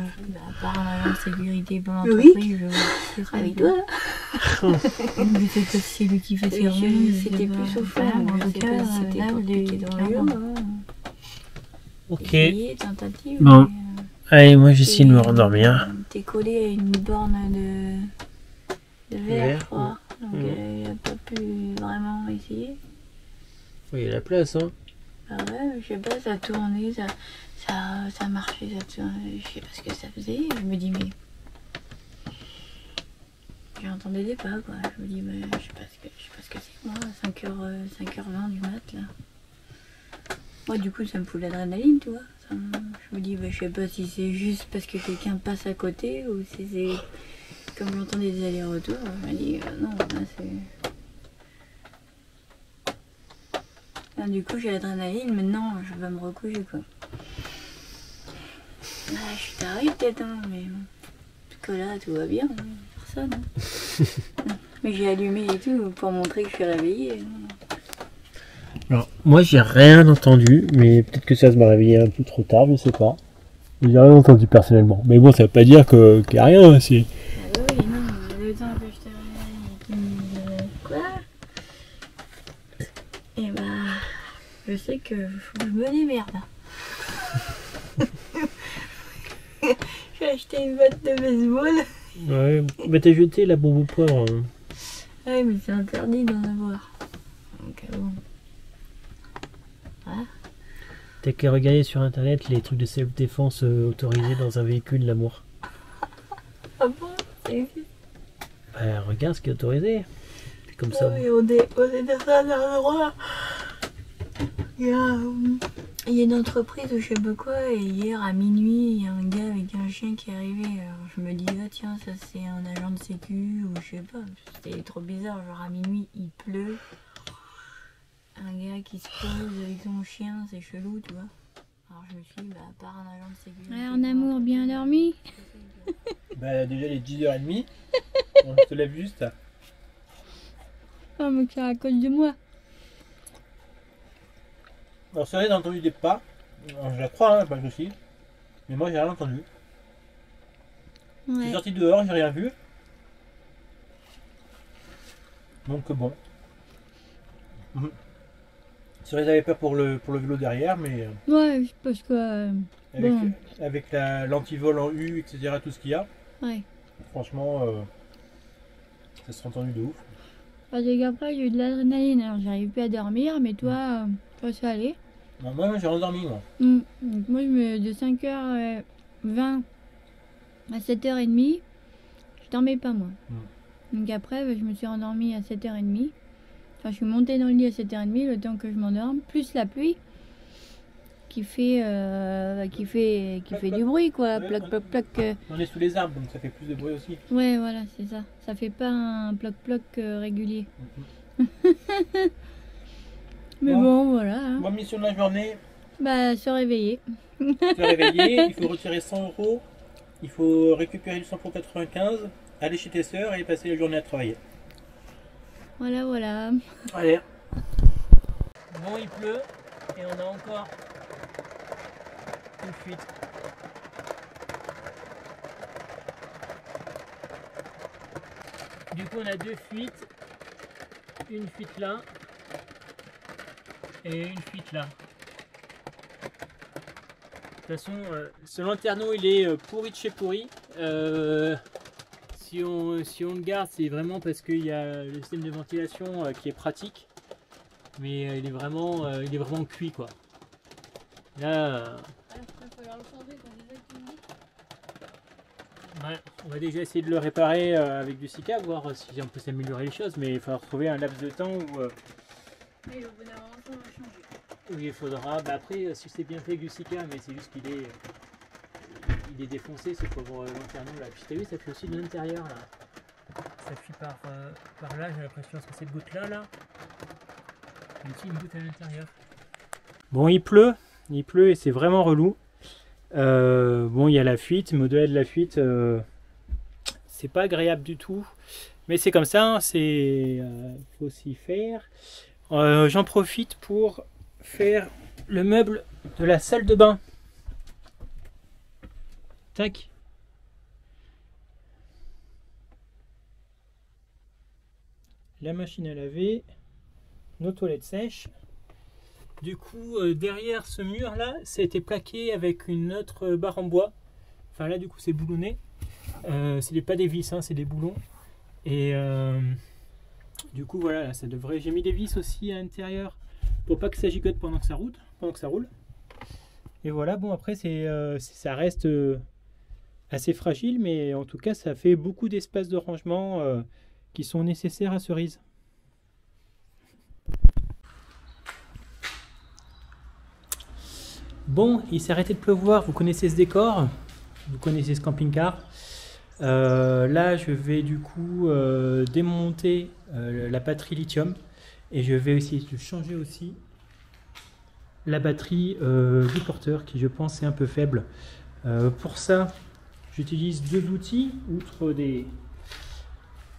part un agent de sécurité pour l'entreprise, je vais avec toi là. Mais c'est que c'est lui qui fait ses rondes. C'était plus au fond. En tout cas, c'était pas compliqué dans le mur. Ok. Tentative. Bon. Allez, moi j'essaie de me rendormir. T'es collé à une borne de verre, je crois. Donc il n'a pas pu vraiment essayer. Oui, il y a la place, hein. Ah ouais, je sais pas, ça tournait, ça marchait, ça tournait. Je sais pas ce que ça faisait. Je me dis, mais. J'entendais des pas, quoi. Je me dis, mais je sais pas ce que c'est, moi, 5h20 du mat, là. Moi, du coup, ça me fout l'adrénaline, tu vois. Je me dis, bah, je sais pas si c'est juste parce que quelqu'un passe à côté ou si c'est comme j'entendais des allers-retours. Je me dis, non, là, c'est. Là, du coup, j'ai l'adrénaline, maintenant, je vais me recoucher, quoi. Ah, je suis tarée, peut-être, hein, mais. Parce que là, tout va bien, hein, personne. Hein. Mais j'ai allumé et tout pour montrer que je suis réveillée. Alors, moi j'ai rien entendu, mais peut-être que ça se m'a réveillé un peu trop tard, je sais pas. J'ai rien entendu personnellement. Mais bon, ça veut pas dire qu'il n'y a rien aussi. Ah bah oui, non, le temps que je te réveille et qu'il me dise quoi. Et bah, je sais que faut que je me démerde. J'ai acheté une botte de baseball. Ouais, bah t'as jeté la bombe au poivre. Hein. Ouais, mais c'est interdit d'en avoir. Donc bon. Voilà. T'as qu'à regarder sur internet les trucs de self-défense autorisés dans un véhicule, l'amour. Ah bon? C'est Bah regarde ce qui est autorisé. C'est comme ça. oui, on est dans un endroit. Il y a une entreprise ou je sais pas quoi, et hier à minuit, il y a un gars avec un chien qui est arrivé. Alors je me dis, ah tiens, ça c'est un agent de sécu, ou je sais pas. C'était trop bizarre, genre à minuit, il pleut. Un gars qui se pose avec son chien, c'est chelou, tu vois. Alors je me suis dit, bah, à part un agent de sécurité. Ouais, en amour, bien dormi. Bah déjà les 10h30, on se lève juste. Oh, mais c'est à cause de moi. Alors c'est vrai, j'ai entendu des pas. Alors, je la crois, hein, pas de soucis. Mais moi j'ai rien entendu. Je suis sorti dehors, j'ai rien vu. Donc bon. C'est vrai, j'avais peur pour le vélo derrière, mais Ouais, parce que. avec l'antivol en U, etc., tout ce qu'il y a, Ouais. franchement, ça se entendu de ouf. Parce qu'après, j'ai eu de l'adrénaline, alors j'arrive plus à dormir, mais toi, ça allait. Non, moi j'ai endormi, moi. Donc moi, de 5h20 à 7h30, je dormais pas, moi. Donc après, je me suis endormie à 7h30. Enfin, je suis montée dans le lit à 7h30, le temps que je m'endorme, plus la pluie qui fait du bruit, quoi. Ouais, Ploc, ploc, ploc. On est sous les arbres, donc ça fait plus de bruit aussi. Ouais, voilà, c'est ça. Ça fait pas un ploc, ploc régulier. Mais bon, voilà. Hein. Moi, mission de la journée, Bah, se réveiller. se réveiller, il faut retirer 100 €, il faut récupérer du 100 pour 95, aller chez tes sœurs et passer la journée à travailler. Voilà, voilà. Allez. Bon, il pleut et on a encore une fuite. Du coup, on a deux fuites. Une fuite là et une fuite là. De toute façon, ce lanterneau il est pourri de chez pourri. Si on le garde, c'est vraiment parce qu'il y a le système de ventilation qui est pratique. Mais il est vraiment cuit, quoi. Là, ouais, on va déjà essayer de le réparer avec du Sika, voir si on peut s'améliorer les choses. Mais il faudra trouver un laps de temps où, Oui, au bout d'un moment, ça va changer. où il faudra. Bah après, si c'est bien fait avec du Sika, mais c'est juste qu'il est. Il est défoncé ce pauvre lanterneau là. Puis t'as vu, ça fait aussi de l'intérieur là. Ça fuit par là, j'ai l'impression que c'est cette goutte là. Il y a une goutte à l'intérieur. Bon, il pleut et c'est vraiment relou. Bon, il y a la fuite, mais au-delà de la fuite, c'est pas agréable du tout. Mais c'est comme ça, faut s'y faire. J'en profite pour faire le meuble de la salle de bain. Tac. La machine à laver, nos toilettes sèches. Du coup, derrière ce mur là, ça a été plaqué avec une autre barre en bois. Enfin là, du coup, c'est boulonné. C'est pas des vis, hein, c'est des boulons. Et du coup, voilà, là, ça devrait. J'ai mis des vis aussi à l'intérieur pour pas que ça gigote pendant que ça roule. Et voilà, bon après, ça reste assez fragile, mais en tout cas, ça fait beaucoup d'espace de rangement qui sont nécessaires à Cerise. Bon, il s'est arrêté de pleuvoir, vous connaissez ce décor, vous connaissez ce camping-car. Là, je vais du coup démonter la batterie lithium et je vais essayer de changer aussi la batterie du porteur qui, je pense, est un peu faible. Pour ça, j'utilise deux outils,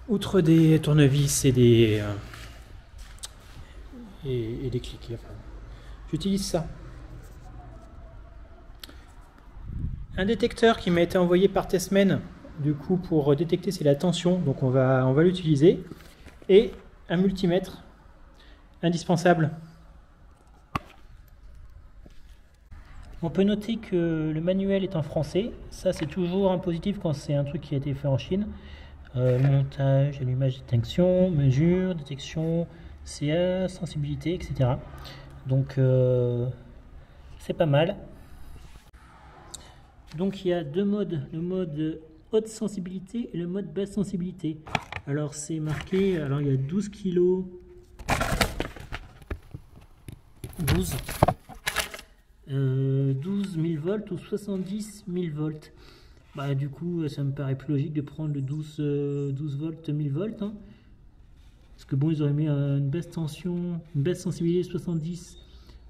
outre des tournevis et des clics. Enfin, j'utilise ça. Un détecteur qui m'a été envoyé par Tessmen, du coup pour détecter c'est la tension, donc on va l'utiliser, et un multimètre indispensable. On peut noter que le manuel est en français, ça c'est toujours un positif quand c'est un truc qui a été fait en Chine. Montage, allumage, distinction, mesure, détection, CA, sensibilité, etc. Donc c'est pas mal. Donc il y a deux modes, le mode haute sensibilité et le mode basse sensibilité. Alors c'est marqué, alors il y a 12 kg, 12 000 volts ou 70 000 volts. Bah, du coup ça me paraît plus logique de prendre le 12 volts 1000 volts. Hein. Parce que bon, ils auraient mis une basse tension, une basse sensibilité 70,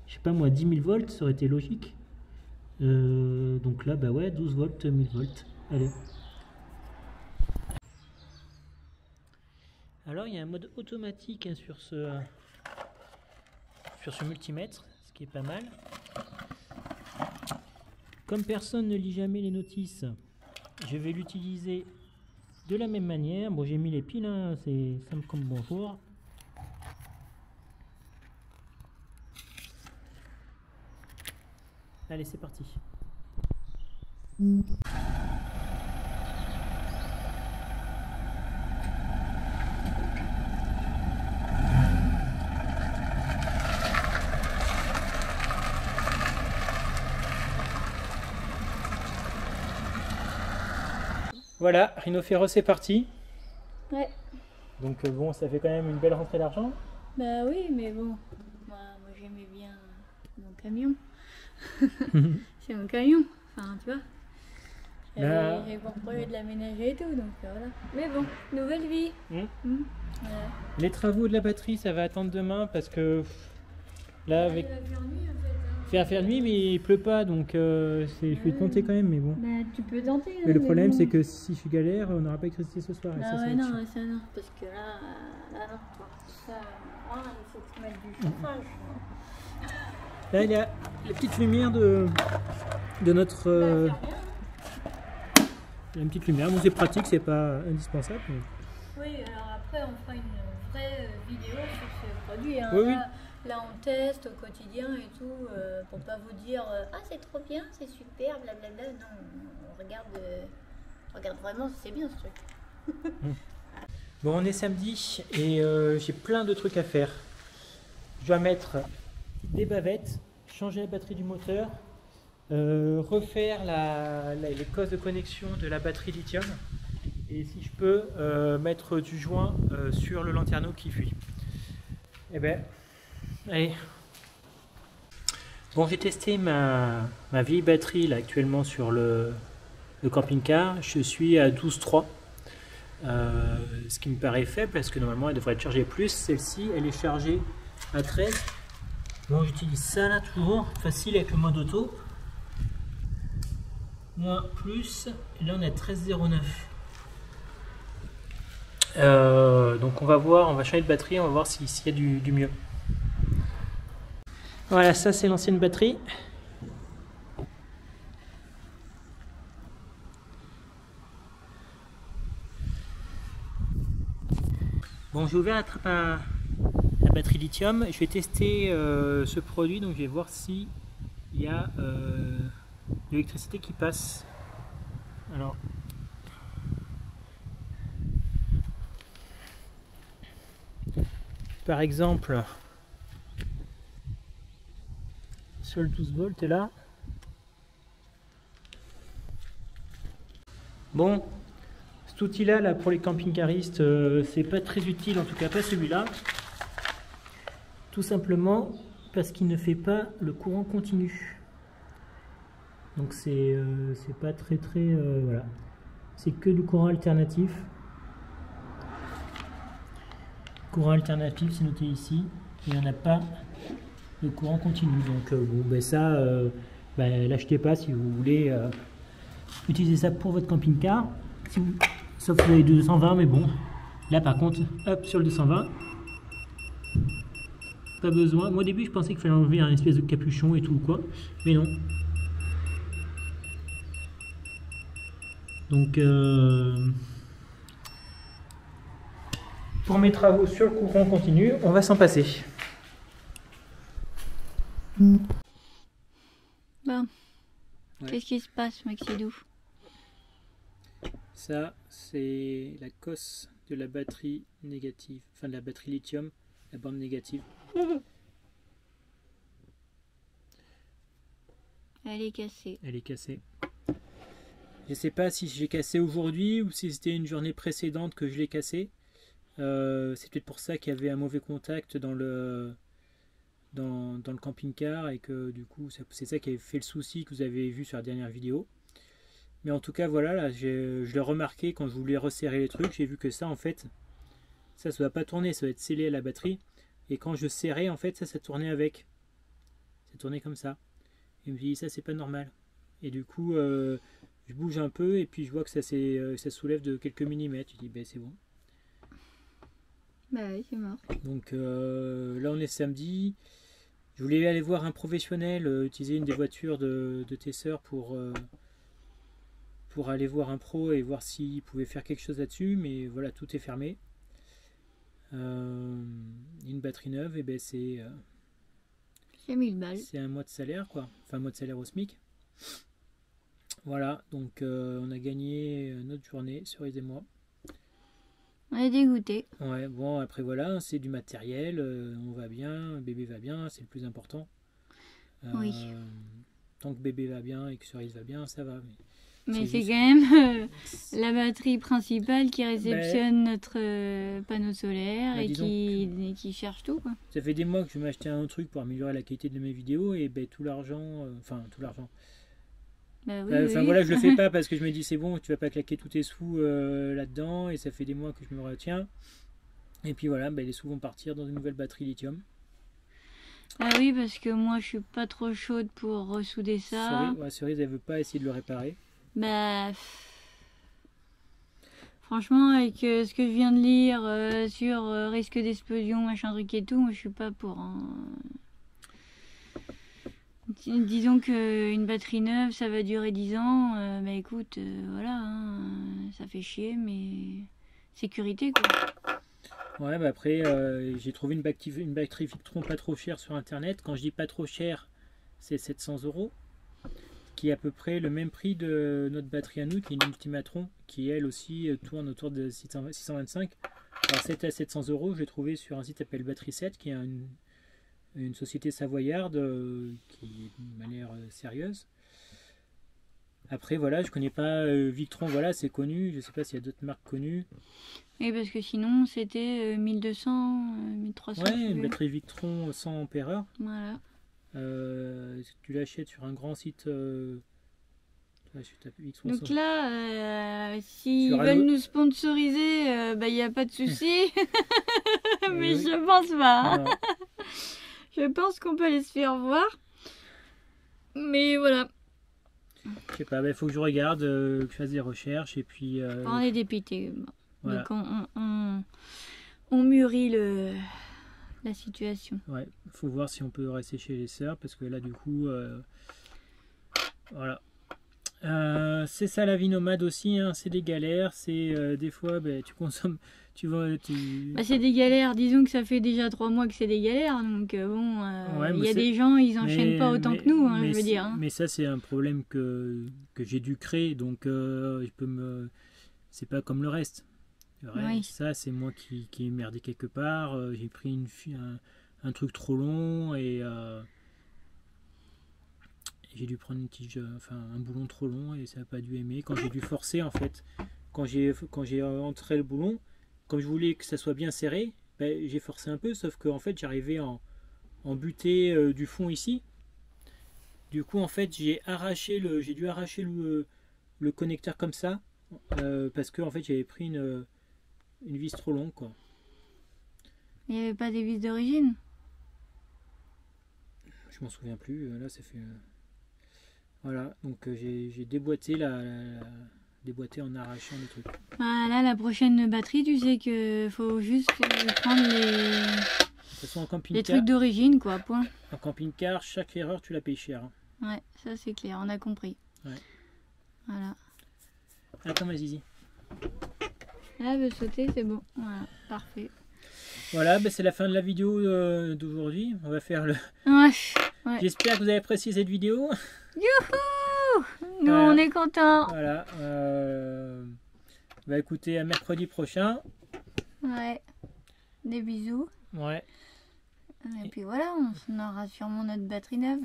je sais pas moi, 10 000 volts, ça aurait été logique. Donc là, bah ouais, 12 volts, 1000 volts. Allez. Alors, il y a un mode automatique hein, sur ce multimètre, ce qui est pas mal. Comme personne ne lit jamais les notices, je vais l'utiliser de la même manière. Bon, j'ai mis les piles, hein, c'est simple comme bonjour. Allez, c'est parti. Voilà, Rhino Féroce c'est parti. Ouais. Donc bon, ça fait quand même une belle rentrée d'argent. Bah oui, mais bon, moi j'aimais bien mon camion. C'est mon camion, enfin tu vois. J'avais pour projet de l'aménager et tout, donc voilà. Mais bon, nouvelle vie. Voilà. Les travaux de la batterie, ça va attendre demain parce que là, avec... Il va faire nuit en fait. Hein. Il va faire nuit, mais il pleut pas, donc je vais tenter quand même, mais bon. Bah tu peux tenter. Hein, mais le problème, bon. c'est que si je galère, on n'aura pas d'électricité ce soir. Et Ah ça, ouais, ça non, ça non, parce que là non. Ça, il faut que tu mettes du chauffage. Là, il y a la petite lumière de notre... Il y a une petite lumière, bon c'est pratique, c'est pas indispensable. Mais... Oui, alors après on fera une vraie vidéo sur ce produit. Hein. Oui, Là on teste au quotidien et tout, pour pas vous dire ah c'est trop bien, c'est super, blablabla. Non, on regarde vraiment si c'est bien ce truc. Bon, on est samedi et j'ai plein de trucs à faire. Je dois mettre des bavettes, changer la batterie du moteur, refaire les cosses de connexion de la batterie lithium et si je peux mettre du joint sur le lanterneau qui fuit. Et ben, allez. Bon, j'ai testé ma vieille batterie là actuellement sur le camping-car. Je suis à 12,3. Ce qui me paraît faible parce que normalement elle devrait être chargée plus. Celle-ci elle est chargée à 13. Bon, j'utilise ça là toujours, facile avec le mode auto. Moins plus, et là on est à 13,09. Donc on va voir, on va changer de batterie, on va voir s'il y a du mieux. Voilà, ça c'est l'ancienne batterie. Bon, j'ai ouvert la trappe à batterie lithium. Je vais tester ce produit, donc je vais voir si il y a de l'électricité qui passe. Alors, par exemple, sur le 12 volts est là. Bon, cet outil-là, là, pour les camping-caristes, c'est pas très utile, en tout cas pas celui-là. Tout simplement parce qu'il ne fait pas le courant continu. Donc c'est pas très voilà. C'est que du courant alternatif. Courant alternatif, c'est noté ici. Il n'y en a pas de courant continu. Donc bon, ben ça, l'achetez pas si vous voulez utiliser ça pour votre camping-car. Si vous, sauf que vous avez 220, mais bon. Là par contre, hop, sur le 220. Pas besoin. Moi au début je pensais qu'il fallait enlever un espèce de capuchon et tout quoi. Mais non. Donc pour mes travaux sur le courant continu, on va s'en passer. Bon. Ouais. Qu'est-ce qui se passe, Maxidou? Ça, c'est la cosse de la batterie négative, enfin de la batterie lithium, la bande négative. Elle est cassée. Elle est cassée. Je sais pas si j'ai cassé aujourd'hui ou si c'était une journée précédente que je l'ai cassée. C'est peut-être pour ça qu'il y avait un mauvais contact dans le camping-car et que du coup c'est ça qui avait fait le souci que vous avez vu sur la dernière vidéo. Mais en tout cas voilà, là je l'ai remarqué quand je voulais resserrer les trucs, j'ai vu que ça en fait ça ne va pas tourner, ça va être scellé à la batterie et quand je serrais en fait ça tournait avec. Ça tournait comme ça. Et je me dis ça c'est pas normal. Et du coup je bouge un peu et puis je vois que ça soulève de quelques millimètres. Je dis ben c'est bon. Bah oui, c'est mort. Donc là on est samedi. Je voulais aller voir un professionnel, utiliser une des voitures de tes sœurs pour aller voir un pro et voir s'il pouvait faire quelque chose là-dessus, mais voilà, tout est fermé. Une batterie neuve, et ben c'est 1000 balles. C'est un mois de salaire, quoi. Enfin, un mois de salaire au SMIC. Voilà, donc on a gagné notre journée, Cerise et moi. On est dégoûté. Ouais, bon, après voilà, c'est du matériel, on va bien, bébé va bien, c'est le plus important. Oui. Tant que bébé va bien et que Cerise va bien, ça va. Mais c'est juste... quand même la batterie principale qui réceptionne notre panneau solaire et qui cherche tout, quoi. Ça fait des mois que je vais m'acheter un truc pour améliorer la qualité de mes vidéos et ben, tout l'argent, tout l'argent. Bah oui, voilà, je le fais pas parce que je me dis c'est bon, tu vas pas claquer tous tes sous là-dedans et ça fait des mois que je me retiens. Et puis voilà, ben, les sous vont partir dans une nouvelle batterie lithium. Ah oui, parce que moi je suis pas trop chaude pour ressouder ça. Cerise, elle veut pas essayer de le réparer. Bah franchement, avec ce que je viens de lire sur risque d'explosion, machin truc et tout, moi je suis pas pour. Disons qu'une batterie neuve, ça va durer 10 ans. Bah écoute, voilà, ça fait chier, mais sécurité quoi. Ouais, bah après, j'ai trouvé une batterie Victron pas trop chère sur internet. Quand je dis pas trop cher, c'est 700 €, qui est à peu près le même prix de notre batterie à nous, qui est une Ultimatron, qui elle aussi tourne autour de 625. Alors c'était à 700 €, je l'ai trouvé sur un site appelé Batterie 7, qui est une société savoyarde qui est d'une manière sérieuse. Après voilà, je connais pas Victron, voilà, c'est connu, je sais pas s'il y a d'autres marques connues. Et parce que sinon c'était 1200, 1300. Ouais, une batterie Victron 100 ampères-heure. Voilà. Tu l'achètes sur un grand site Là, je tape X Donc là, s'ils Sur veulent Allo- nous sponsoriser, il n'y a pas de souci. Mais oui. je pense pas. Hein. Non. Je pense qu'on peut aller se faire voir. Mais voilà. Je sais pas, il faut que je regarde, que je fasse des recherches et puis. On est dépité. Voilà. Donc on mûrit la situation. Ouais, faut voir si on peut rester chez les sœurs parce que là, du coup, voilà. C'est ça la vie nomade aussi, hein, c'est des galères, c'est des fois tu consommes, tu vas, Bah, c'est des galères, disons que ça fait déjà 3 mois que c'est des galères, donc Ouais, il mais y a c'est- des gens, ils enchaînent pas autant que nous, hein, mais je veux c'est- dire. Hein. Mais ça c'est un problème que j'ai dû créer, donc je peux me, c'est pas comme le reste. Le reste, Oui. ça c'est moi qui ai merdé quelque part, j'ai pris un truc trop long et j'ai dû prendre une tige, enfin un boulon trop long et ça n'a pas dû aimer. Quand j'ai dû forcer en fait, quand j'ai entré le boulon, comme je voulais que ça soit bien serré, j'ai forcé un peu, sauf que en fait j'arrivais en butée du fond ici. Du coup en fait j'ai dû arracher le connecteur comme ça parce que en fait j'avais pris une vis trop longue quoi. Il n'y avait pas des vis d'origine. Je m'en souviens plus. Là ça fait voilà, donc j'ai déboîté déboîté en arrachant le truc. Bah, là, la prochaine batterie, tu sais que faut juste prendre De toute façon en les camping-car, trucs d'origine, quoi, point. chaque erreur tu la payes cher. Hein. Ouais, ça c'est clair, on a compris. Ouais. Voilà. Attends ma zizi. Là, elle veut sauter, c'est bon. Voilà, parfait. Voilà, c'est la fin de la vidéo d'aujourd'hui. On va faire le. Ouais. Ouais. J'espère que vous avez apprécié cette vidéo. Youhou! Nous, Voilà. on est contents. Voilà. Bah écoutez, à mercredi prochain. Ouais. Des bisous. Ouais. Et puis voilà, on aura sûrement notre batterie neuve.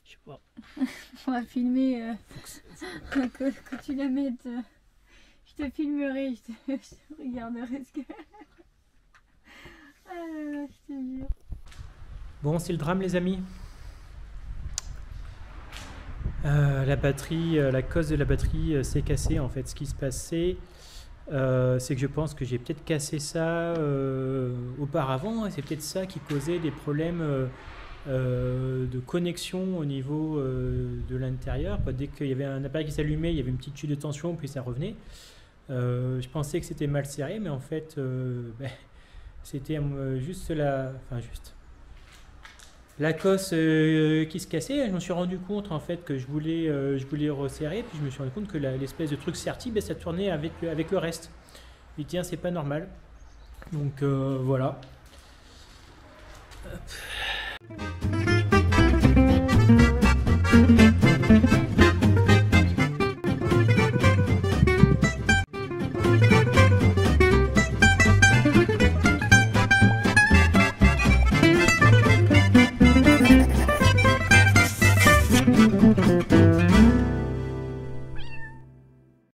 Je sais pas. On va filmer quand tu la mettes. Je te filmerai, je te regarderai ce que. Ah là là, je te jure. Bon, c'est le drame, les amis. La batterie, la cause de la batterie s'est cassée. En fait, ce qui se passait, c'est que je pense que j'ai peut-être cassé ça auparavant. Et c'est peut-être ça qui causait des problèmes de connexion au niveau de l'intérieur. Dès qu'il y avait un appareil qui s'allumait, il y avait une petite chute de tension, puis ça revenait. Je pensais que c'était mal serré, mais en fait, c'était juste la cosse qui se cassait. Je me suis rendu compte en fait que je voulais resserrer, puis je me suis rendu compte que l'espèce de truc serti, ça tournait avec le reste. Et tiens, c'est pas normal. Donc voilà. Hop.